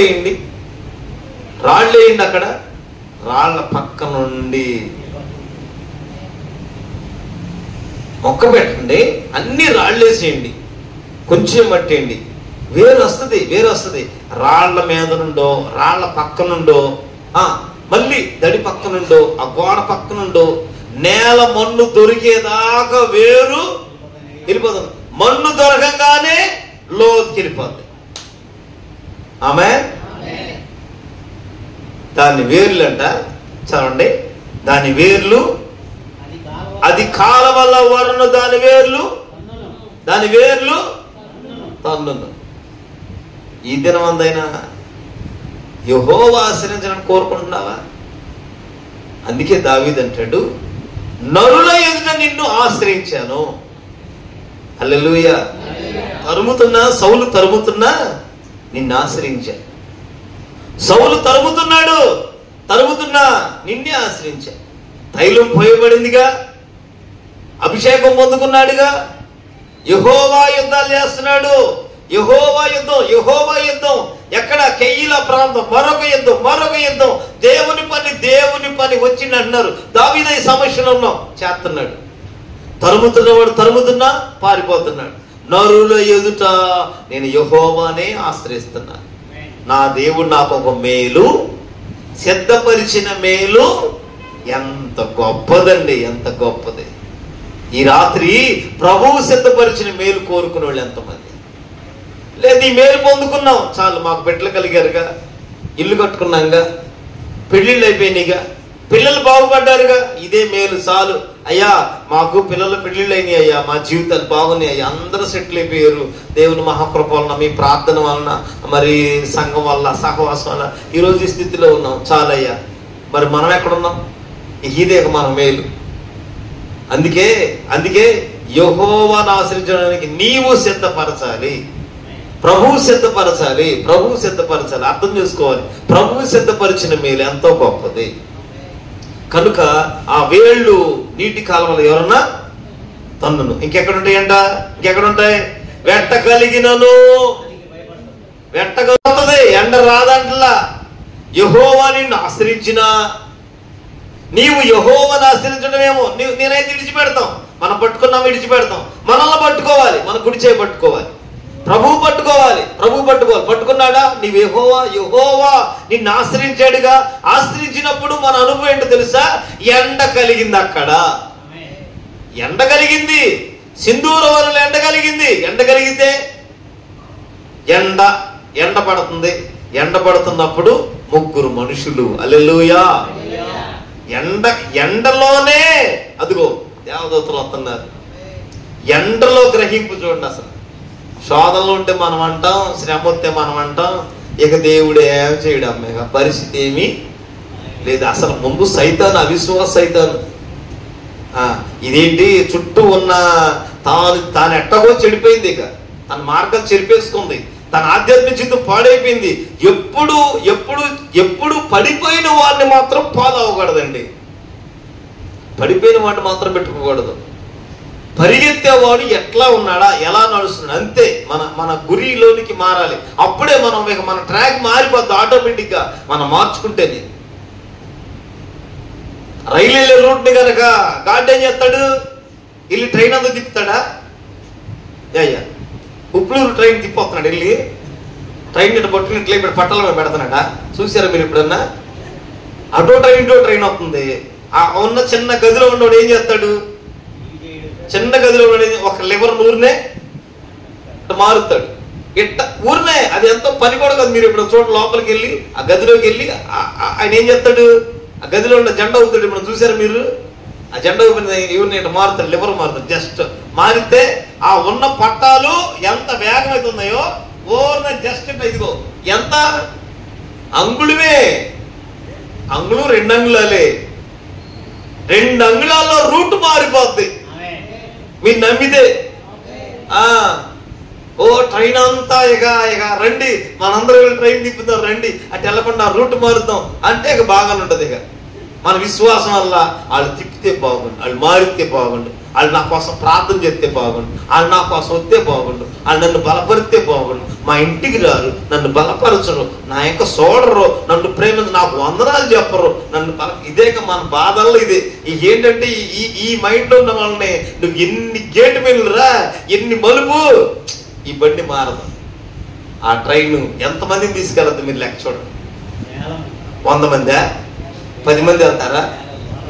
వేయండి అక్కడ, రాళ్ళ పక్క నుండి మొక్క పెట్టండి, అన్ని రాళ్ళు వేసేయండి, కొంచెం మట్టేయండి, వేరు వస్తుంది. రాళ్ల మీద నుండో, రాళ్ల పక్క నుండో, మళ్ళీ దడి పక్క నుండో, ఆ గోడ పక్క నుండో నేల మన్ను దొరికేదాకా వేరు వెళ్ళిపోతుంది. మన్ను దొరకంగానే లోతుకి వెళ్ళిపోతుంది. ఆమె దాని వేర్లు అంట, చదవండి, దాని వేర్లు అది కాలవల వరను, దాని వేర్లు తన్నును. ఈ దినమందైనా యెహోవా ఆశ్రయించాలని కోరుకుంటున్నావా? అందుకే దావీదు అంటాడు, నరుల ఎదుట నిన్ను ఆశ్రయించాను. హల్లెలూయా. సౌలు తరుముతున్నా నిన్ను ఆశ్రయించాను. సౌలు తరుముతున్నా నిన్నే ఆశ్రయించా. తైలం పోయబడిందిగా, అభిషేకం పొందుకున్నాడుగా, యెహోవా యుద్ధాలు చేస్తున్నాడు. యెహోవా యుద్ధం ఎక్కడ? కెయీలా ప్రాంతం, మరొక యుద్ధం. దేవుని పని వచ్చింది అంటున్నారు. దావీదు ఈ సమస్యలో ఉన్నాం, చేస్తున్నాడు. తరుముతున్నా పారిపోతున్నాడు. నరుల ఎదుట నేను యెహోవానే ఆశ్రయిస్తున్నా. నా దేవుడు నాకు ఒక మేలు సిద్ధపరిచిన మేలు ఎంత గొప్పదండి, ఎంత గొప్పది. ఈ రాత్రి ప్రభువు సిద్ధపరిచిన మేలు కోరుకునే వాళ్ళు ఎంతమంది? లేదు, ఈ మేలు పొందుకున్నాం చాలు, మాకు బిడ్డలు కలిగారుగా, ఇల్లు కట్టుకున్నాంగా, పెళ్లిళ్ళు అయిపోయినాయిగా, పిల్లలు బాగుపడ్డారుగా, ఇదే మేలు చాలు అయ్యా, మాకు పిల్లలు పెళ్లిళ్ళు అయినాయి అయ్యా, మా జీవితాలు బాగున్నాయి అయ్యా, అందరూ సెటిల్ అయిపోయారు దేవుని మహాకృప వలన, మీ ప్రార్థన వలన, మరి సంఘం వల్ల, సహవాసం వల్ల ఈరోజు ఈ స్థితిలో ఉన్నాం చాలయ్యా. మరి మనం ఎక్కడున్నాం? ఇదే మన మేలు. అందుకే యెహోవాను ఆశ్రయించడానికి నీవు సిద్ధపరచాలి, ప్రభువు సిద్ధపరచాలి. అర్థం చేసుకోవాలి, ప్రభువు సిద్ధపరిచిన మేలు ఎంతో గొప్పది. కనుక ఆ వేళ్ళు నీటి కాలంలో ఎవరన్నా తన్నును. ఇంకెక్కడుంటాయి? వెట్టగలిగినను, వెట్టగలుగుతుంది, ఎండ రాదంటలా. యెహోవా నిన్ను ఆశ్రయించినా, నీవు యెహోవాను ఆశ్రయించడమేమో నేనైతే విడిచిపెడతాం, మనం పట్టుకున్నాము విడిచిపెడతాం. మనల్ని పట్టుకోవాలి, మన కుడి చేయి పట్టుకోవాలి, ప్రభువు పట్టుకోవాలి. పట్టుకున్నాడా? నీవు యెహోవా నిన్ను ఆశ్రయించాడుగా. ఆశ్రయించినప్పుడు మన అనుభవం ఏంటో తెలుసా? ఎండ కలిగింది, అక్కడ ఎండ కలిగింది, సింధూర వలన ఎండ కలిగింది. ఎండ కలిగితే ఎండ పడుతుంది. ఎండ పడుతున్నప్పుడు ముగ్గురు మనుషులు, హల్లెలూయా, ఎండలోనే అదిగో దేవదూతలు వస్తున్నారు. ఎండలో గ్రహింపు చూడండి. అసలు శోధనలు ఉంటే మనం అంటాం, శ్రమ వస్తే మనం అంటాం, ఇక దేవుడు ఏం చేయడు అమ్మాయి, పరిస్థితి ఏమీ లేదు. అసలు ముందు సైతాను, అవిశ్వాస సైతాను, ఇదేంటి చుట్టూ ఉన్న తాను ఎట్టగో చెడిపోయింది, ఇక తన మార్గం చెరిపేసుకుంది, తన ఆధ్యాత్మిక జీవితం పాడైపోయింది. ఎప్పుడు పడిపోయిన వాడిని మాత్రం ఫాలో అవ్వకూడదండి, పడిపోయిన వాడిని మాత్రం పెట్టుకోకూడదు. పరిగెత్తేవాడు ఎట్లా ఉన్నాడా, ఎలా నడుస్తున్నాడు, అంతే. మన గురిలోనికి మారాలి. అప్పుడే మన ట్రాక్ మారిపోద్ది ఆటోమేటిక్గా, మనం మార్చుకుంటేనే. రైలు వెళ్ళే రూట్ని కనుక గాడ్ ఏం చేస్తాడు? వెళ్ళి ట్రైన్ అంతా తిప్పుతాడా? అయ్యా ఉప్పులూరు ట్రైన్ తిప్పొస్తున్నాడు. వెళ్ళి ట్రైన్ ఇట్లా పట్టుకుని ఇట్లా ఇప్పుడు పట్టాల మీద పెడుతున్నాడా? చూసారా మీరు ఎప్పుడన్నా? అటో ట్రైన్ ఇటో ట్రైన్ వస్తుంది. ఆ ఉన్న చిన్న గదిలో ఉన్నవాడు ఏం చేస్తాడు? చిన్న గదిలో ఒక లివర్ ఊరినే మారుతాడు. ఇట్ట ఊరినే అది ఎంతో పని కూడా కాదు. మీరు ఇప్పుడు చోట లోపలికి వెళ్ళి ఆ గదిలోకి వెళ్ళి ఆయన ఏం చేస్తాడు? ఆ గదిలో ఉన్న జెండా అవుతాడు. ఇప్పుడు చూసారు మీరు? ఆ జెండా ఊపిన ఎవరిని ఇట్లా మారుతాడు, లివర్ మారుతాడు. జస్ట్ మారితే ఆ ఉన్న పట్టాలు ఎంత వేగం అవుతున్నాయో ఓర్న జస్ట్ ఇదిగో ఎంత అంగుళమే, అంగుళం 2 అంగుళాలే, 2 అంగుళాల్లో రూట్ మారిపోద్ది. మీరు నమ్మితే ఓ ట్రైన్ అంతా ఇక రండి మనందరూ ట్రైన్ తిప్పుతారు రండి అటు వెళ్ళకుండా రూట్ మారుతాం అంటే ఇక బాగానే ఉంటుంది. ఇక మన విశ్వాసం వల్ల వాళ్ళు తిప్పితే బాగుండు, వాళ్ళు మారితే బాగుండు, వాళ్ళు నా కోసం ప్రార్థన చేస్తే బాగుండు, వాళ్ళు నా కోసం వస్తే బాగుండు, వాళ్ళు నన్ను బలపరిస్తే బాగుండు. మా ఇంటికి రారు, నన్ను బలపరచరు, నా యొక్క సోడరు, నన్ను ప్రేమించు, నాకు వందనాలు చెప్పరు, నన్ను ఇదే మన బాధల్లో ఇదే. ఏంటంటే ఈ మైండ్లో ఉన్న వాళ్ళని నువ్వు ఎన్ని గేటు వెళ్ళురా, ఎన్ని మలుపు, ఈ బండి మారదు. ఆ ట్రైన్ ఎంతమందిని తీసుకెళ్ళద్దు మీరు లెక్క చూడండి. 100 మందా 10 మంది వెళ్తారా?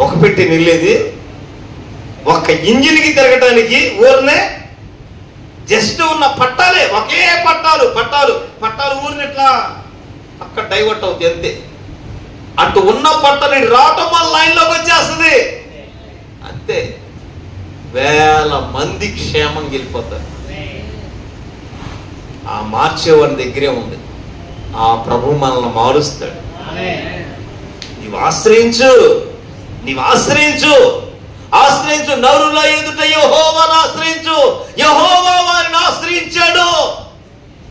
ఒక పెట్టి నిల్లేది ఒక ఇంజిన్కి తిరగటానికి ఊరినే జస్ట్ ఉన్న పట్టాలే, ఒకే పట్టాలు ఊరిని ఇట్లా అక్కడ డైవర్ట్ అవుతుంది అంతే. అటు ఉన్న పట్టాలు రావటం వల్ల లైన్లోకి వచ్చేస్తుంది అంతే. 1000 మంది క్షేమం వెళ్ళిపోతారు. ఆ మార్చేవాడి దగ్గరే ఉంది. ఆ ప్రభు మనల్ని మారుస్తాడు. నీవు ఆశ్రయించు నరుల ఎదుట యెహోవాను ఆశ్రయించు. యెహోవా వారిని ఆశ్రయించాడు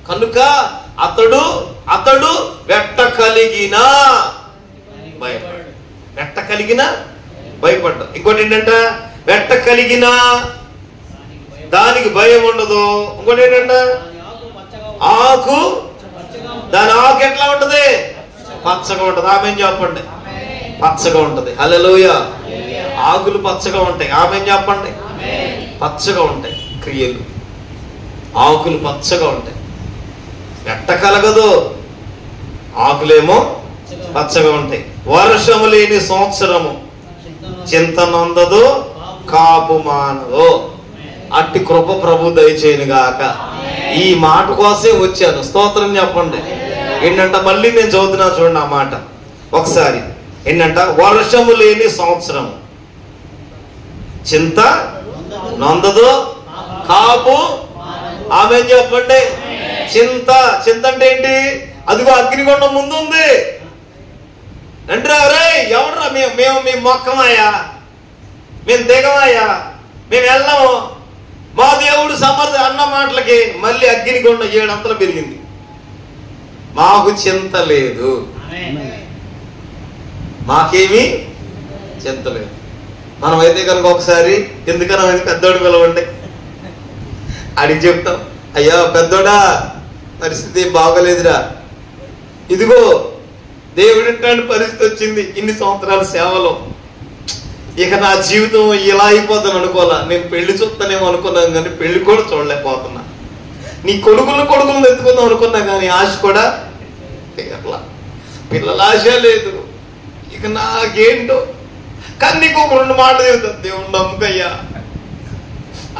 కనుక అతడు వెట్ట కలిగిన భయపడ్డా. ఇంకోటి ఏంటంట? వెట్ట కలిగిన దానికి భయం ఉండదు. ఇంకోటి ఏంటంట? దాని ఆకు ఎట్లా ఉంటది? పచ్చగా ఉంటది. ఆమె చెప్పండి, పచ్చగా ఉంటది. హల్లెలూయా. ఆకులు పచ్చగా ఉంటాయి. ఆమె చెప్పండి, పచ్చగా ఉంటాయి. క్రియలు ఆకులు పచ్చగా ఉంటాయి. వెట్ట కలగదు, ఆకులేమో పచ్చగా ఉంటాయి. వర్షము లేని సంవత్సరము చింత నందదు, కాపు మానదు. అట్టి కృప ప్రభు దయచేయను గాక. ఈ మాట కోసే వచ్చాను. స్తోత్రం చెప్పండి. ఏంటంట? మళ్ళీ నేను చదువుతున్నా చూడండి ఆ మాట ఒకసారి. ఏంటంట? వర్షము లేని సంవత్సరము చింత నందదు, కాపు. ఆమె చెప్పండి. చింత అంటే ఏంటి? అదిగో అగ్నిగుండం ముందుంది. అంటే ఎవడరా మేము మొక్కమాయా, మేము దిగమాయా, మేము వెళ్ళాము, మా దేవుడు సమర్థ అన్న మాటలకి మళ్ళీ అగ్నిగుండం 7 అంతలు పెరిగింది. మాకు చింత లేదు, మాకేమీ చింత లేదు. మనమైతే కనుక ఒకసారి ఎందుకన్నా పెద్దోడు పిలవండి, అడిగి చెప్తాం, అయ్యా పెద్దోడా పరిస్థితి బాగోలేదురా, ఇదిగో దేవుడి పరిస్థితి వచ్చింది, ఇన్ని సంవత్సరాల సేవలో ఇక నా జీవితం ఇలా అయిపోతాను అనుకోవాలా. నేను పెళ్లి చూస్తానేమో అనుకున్నాను కానీ పెళ్లి కూడా చూడలేకపోతున్నా. నీ కొడుకులను ఎత్తుకుందాం అనుకున్నా కానీ ఆశ కూడా అట్లా, పిల్లల ఆశ లేదు. ఇక నాకేంటో. కానీ నీకు 2 మాటలు చెబుతా, దేవుడు నమ్మకయ్యా,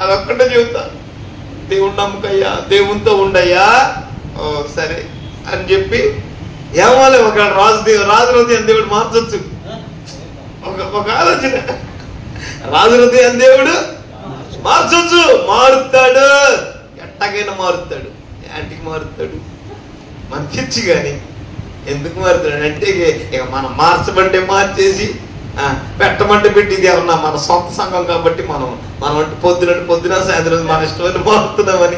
అదొక్కటే చెబుతా, దేవుడు నమ్మకయ్యా, దేవునితో ఉండయ్యా. సరే అని చెప్పి ఏమాలే ఒక రాజు హృదయం దేవుడు మార్చొచ్చు. ఒక ఆలోచన, రాజు హృదయం దేవుడు మార్చొచ్చు, మారుతాడు, ఎట్టగైనా మారుతాడు. యాంటికి మారుతాడు, మనకిచ్చి కానీ ఎందుకు మారుతాడు అంటే ఇక మనం మార్చమంటే మార్చేసి పెట్టమంటే పెట్టింది ఏమన్నా మన సొంత సంఘం కాబట్టి మనం అంటే పొద్దున సాయంత్రం మన ఇష్టమని మారుతున్నామని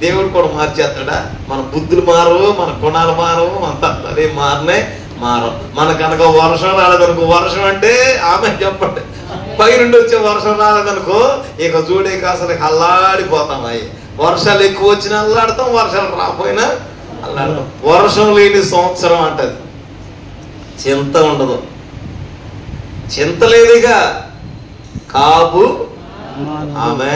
దేవుడు కూడా మార్చేస్తాడా? మన బుద్ధులు మారవు, మన గుణాలు మారవు, మన తత్వాలే మారవు. మన కనుక వర్షం రాలేదనుకో, వర్షం అంటే ఆమె చెప్పండి, పై నుండి వచ్చే వర్షం రాలేదనుకో ఇక చూడే అసలు అల్లాడిపోతాం. అయ్యి వర్షాలు ఎక్కువ వచ్చినా అల్లాడతాం, వర్షాలు రాకపోయినా అల్లాడతాం. వర్షం లేని సంవత్సరం అంటది, చింత ఉండదు. చింతలేదుగా. కాబు ఆమె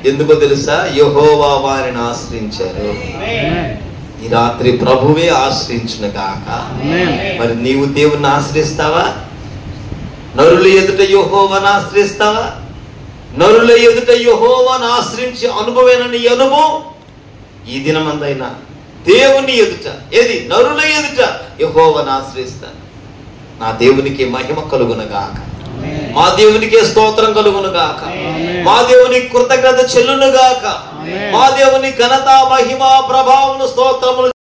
ఎందుకో తెలుసా? యెహోవా వారిని ఆశ్రయించారు. ఈ రాత్రి ప్రభువే ఆశ్రయించును గాక. మరి నీవు దేవుణ్ణి ఆశ్రయిస్తావా? నరుల ఎదుట యెహోవాను ఆశ్రయిస్తావా? నరుల ఎదుట యెహోవాను ఆశ్రయించి అనుభవమైన నీ అనుభవం ఈ దినమందైనా దేవుని ఎదుట, ఏది నరుల ఎదుట యెహోవాను ఆశ్రయిస్తాను. నా దేవునికి మహిమ కలుగునుగాక. మా దేవునికే స్తోత్రం కలుగునుగాక. మా దేవునికి కృతజ్ఞత చెల్లునుగాక. మా దేవుని ఘనత, మహిమ, ప్రభావములు, స్తోత్రములు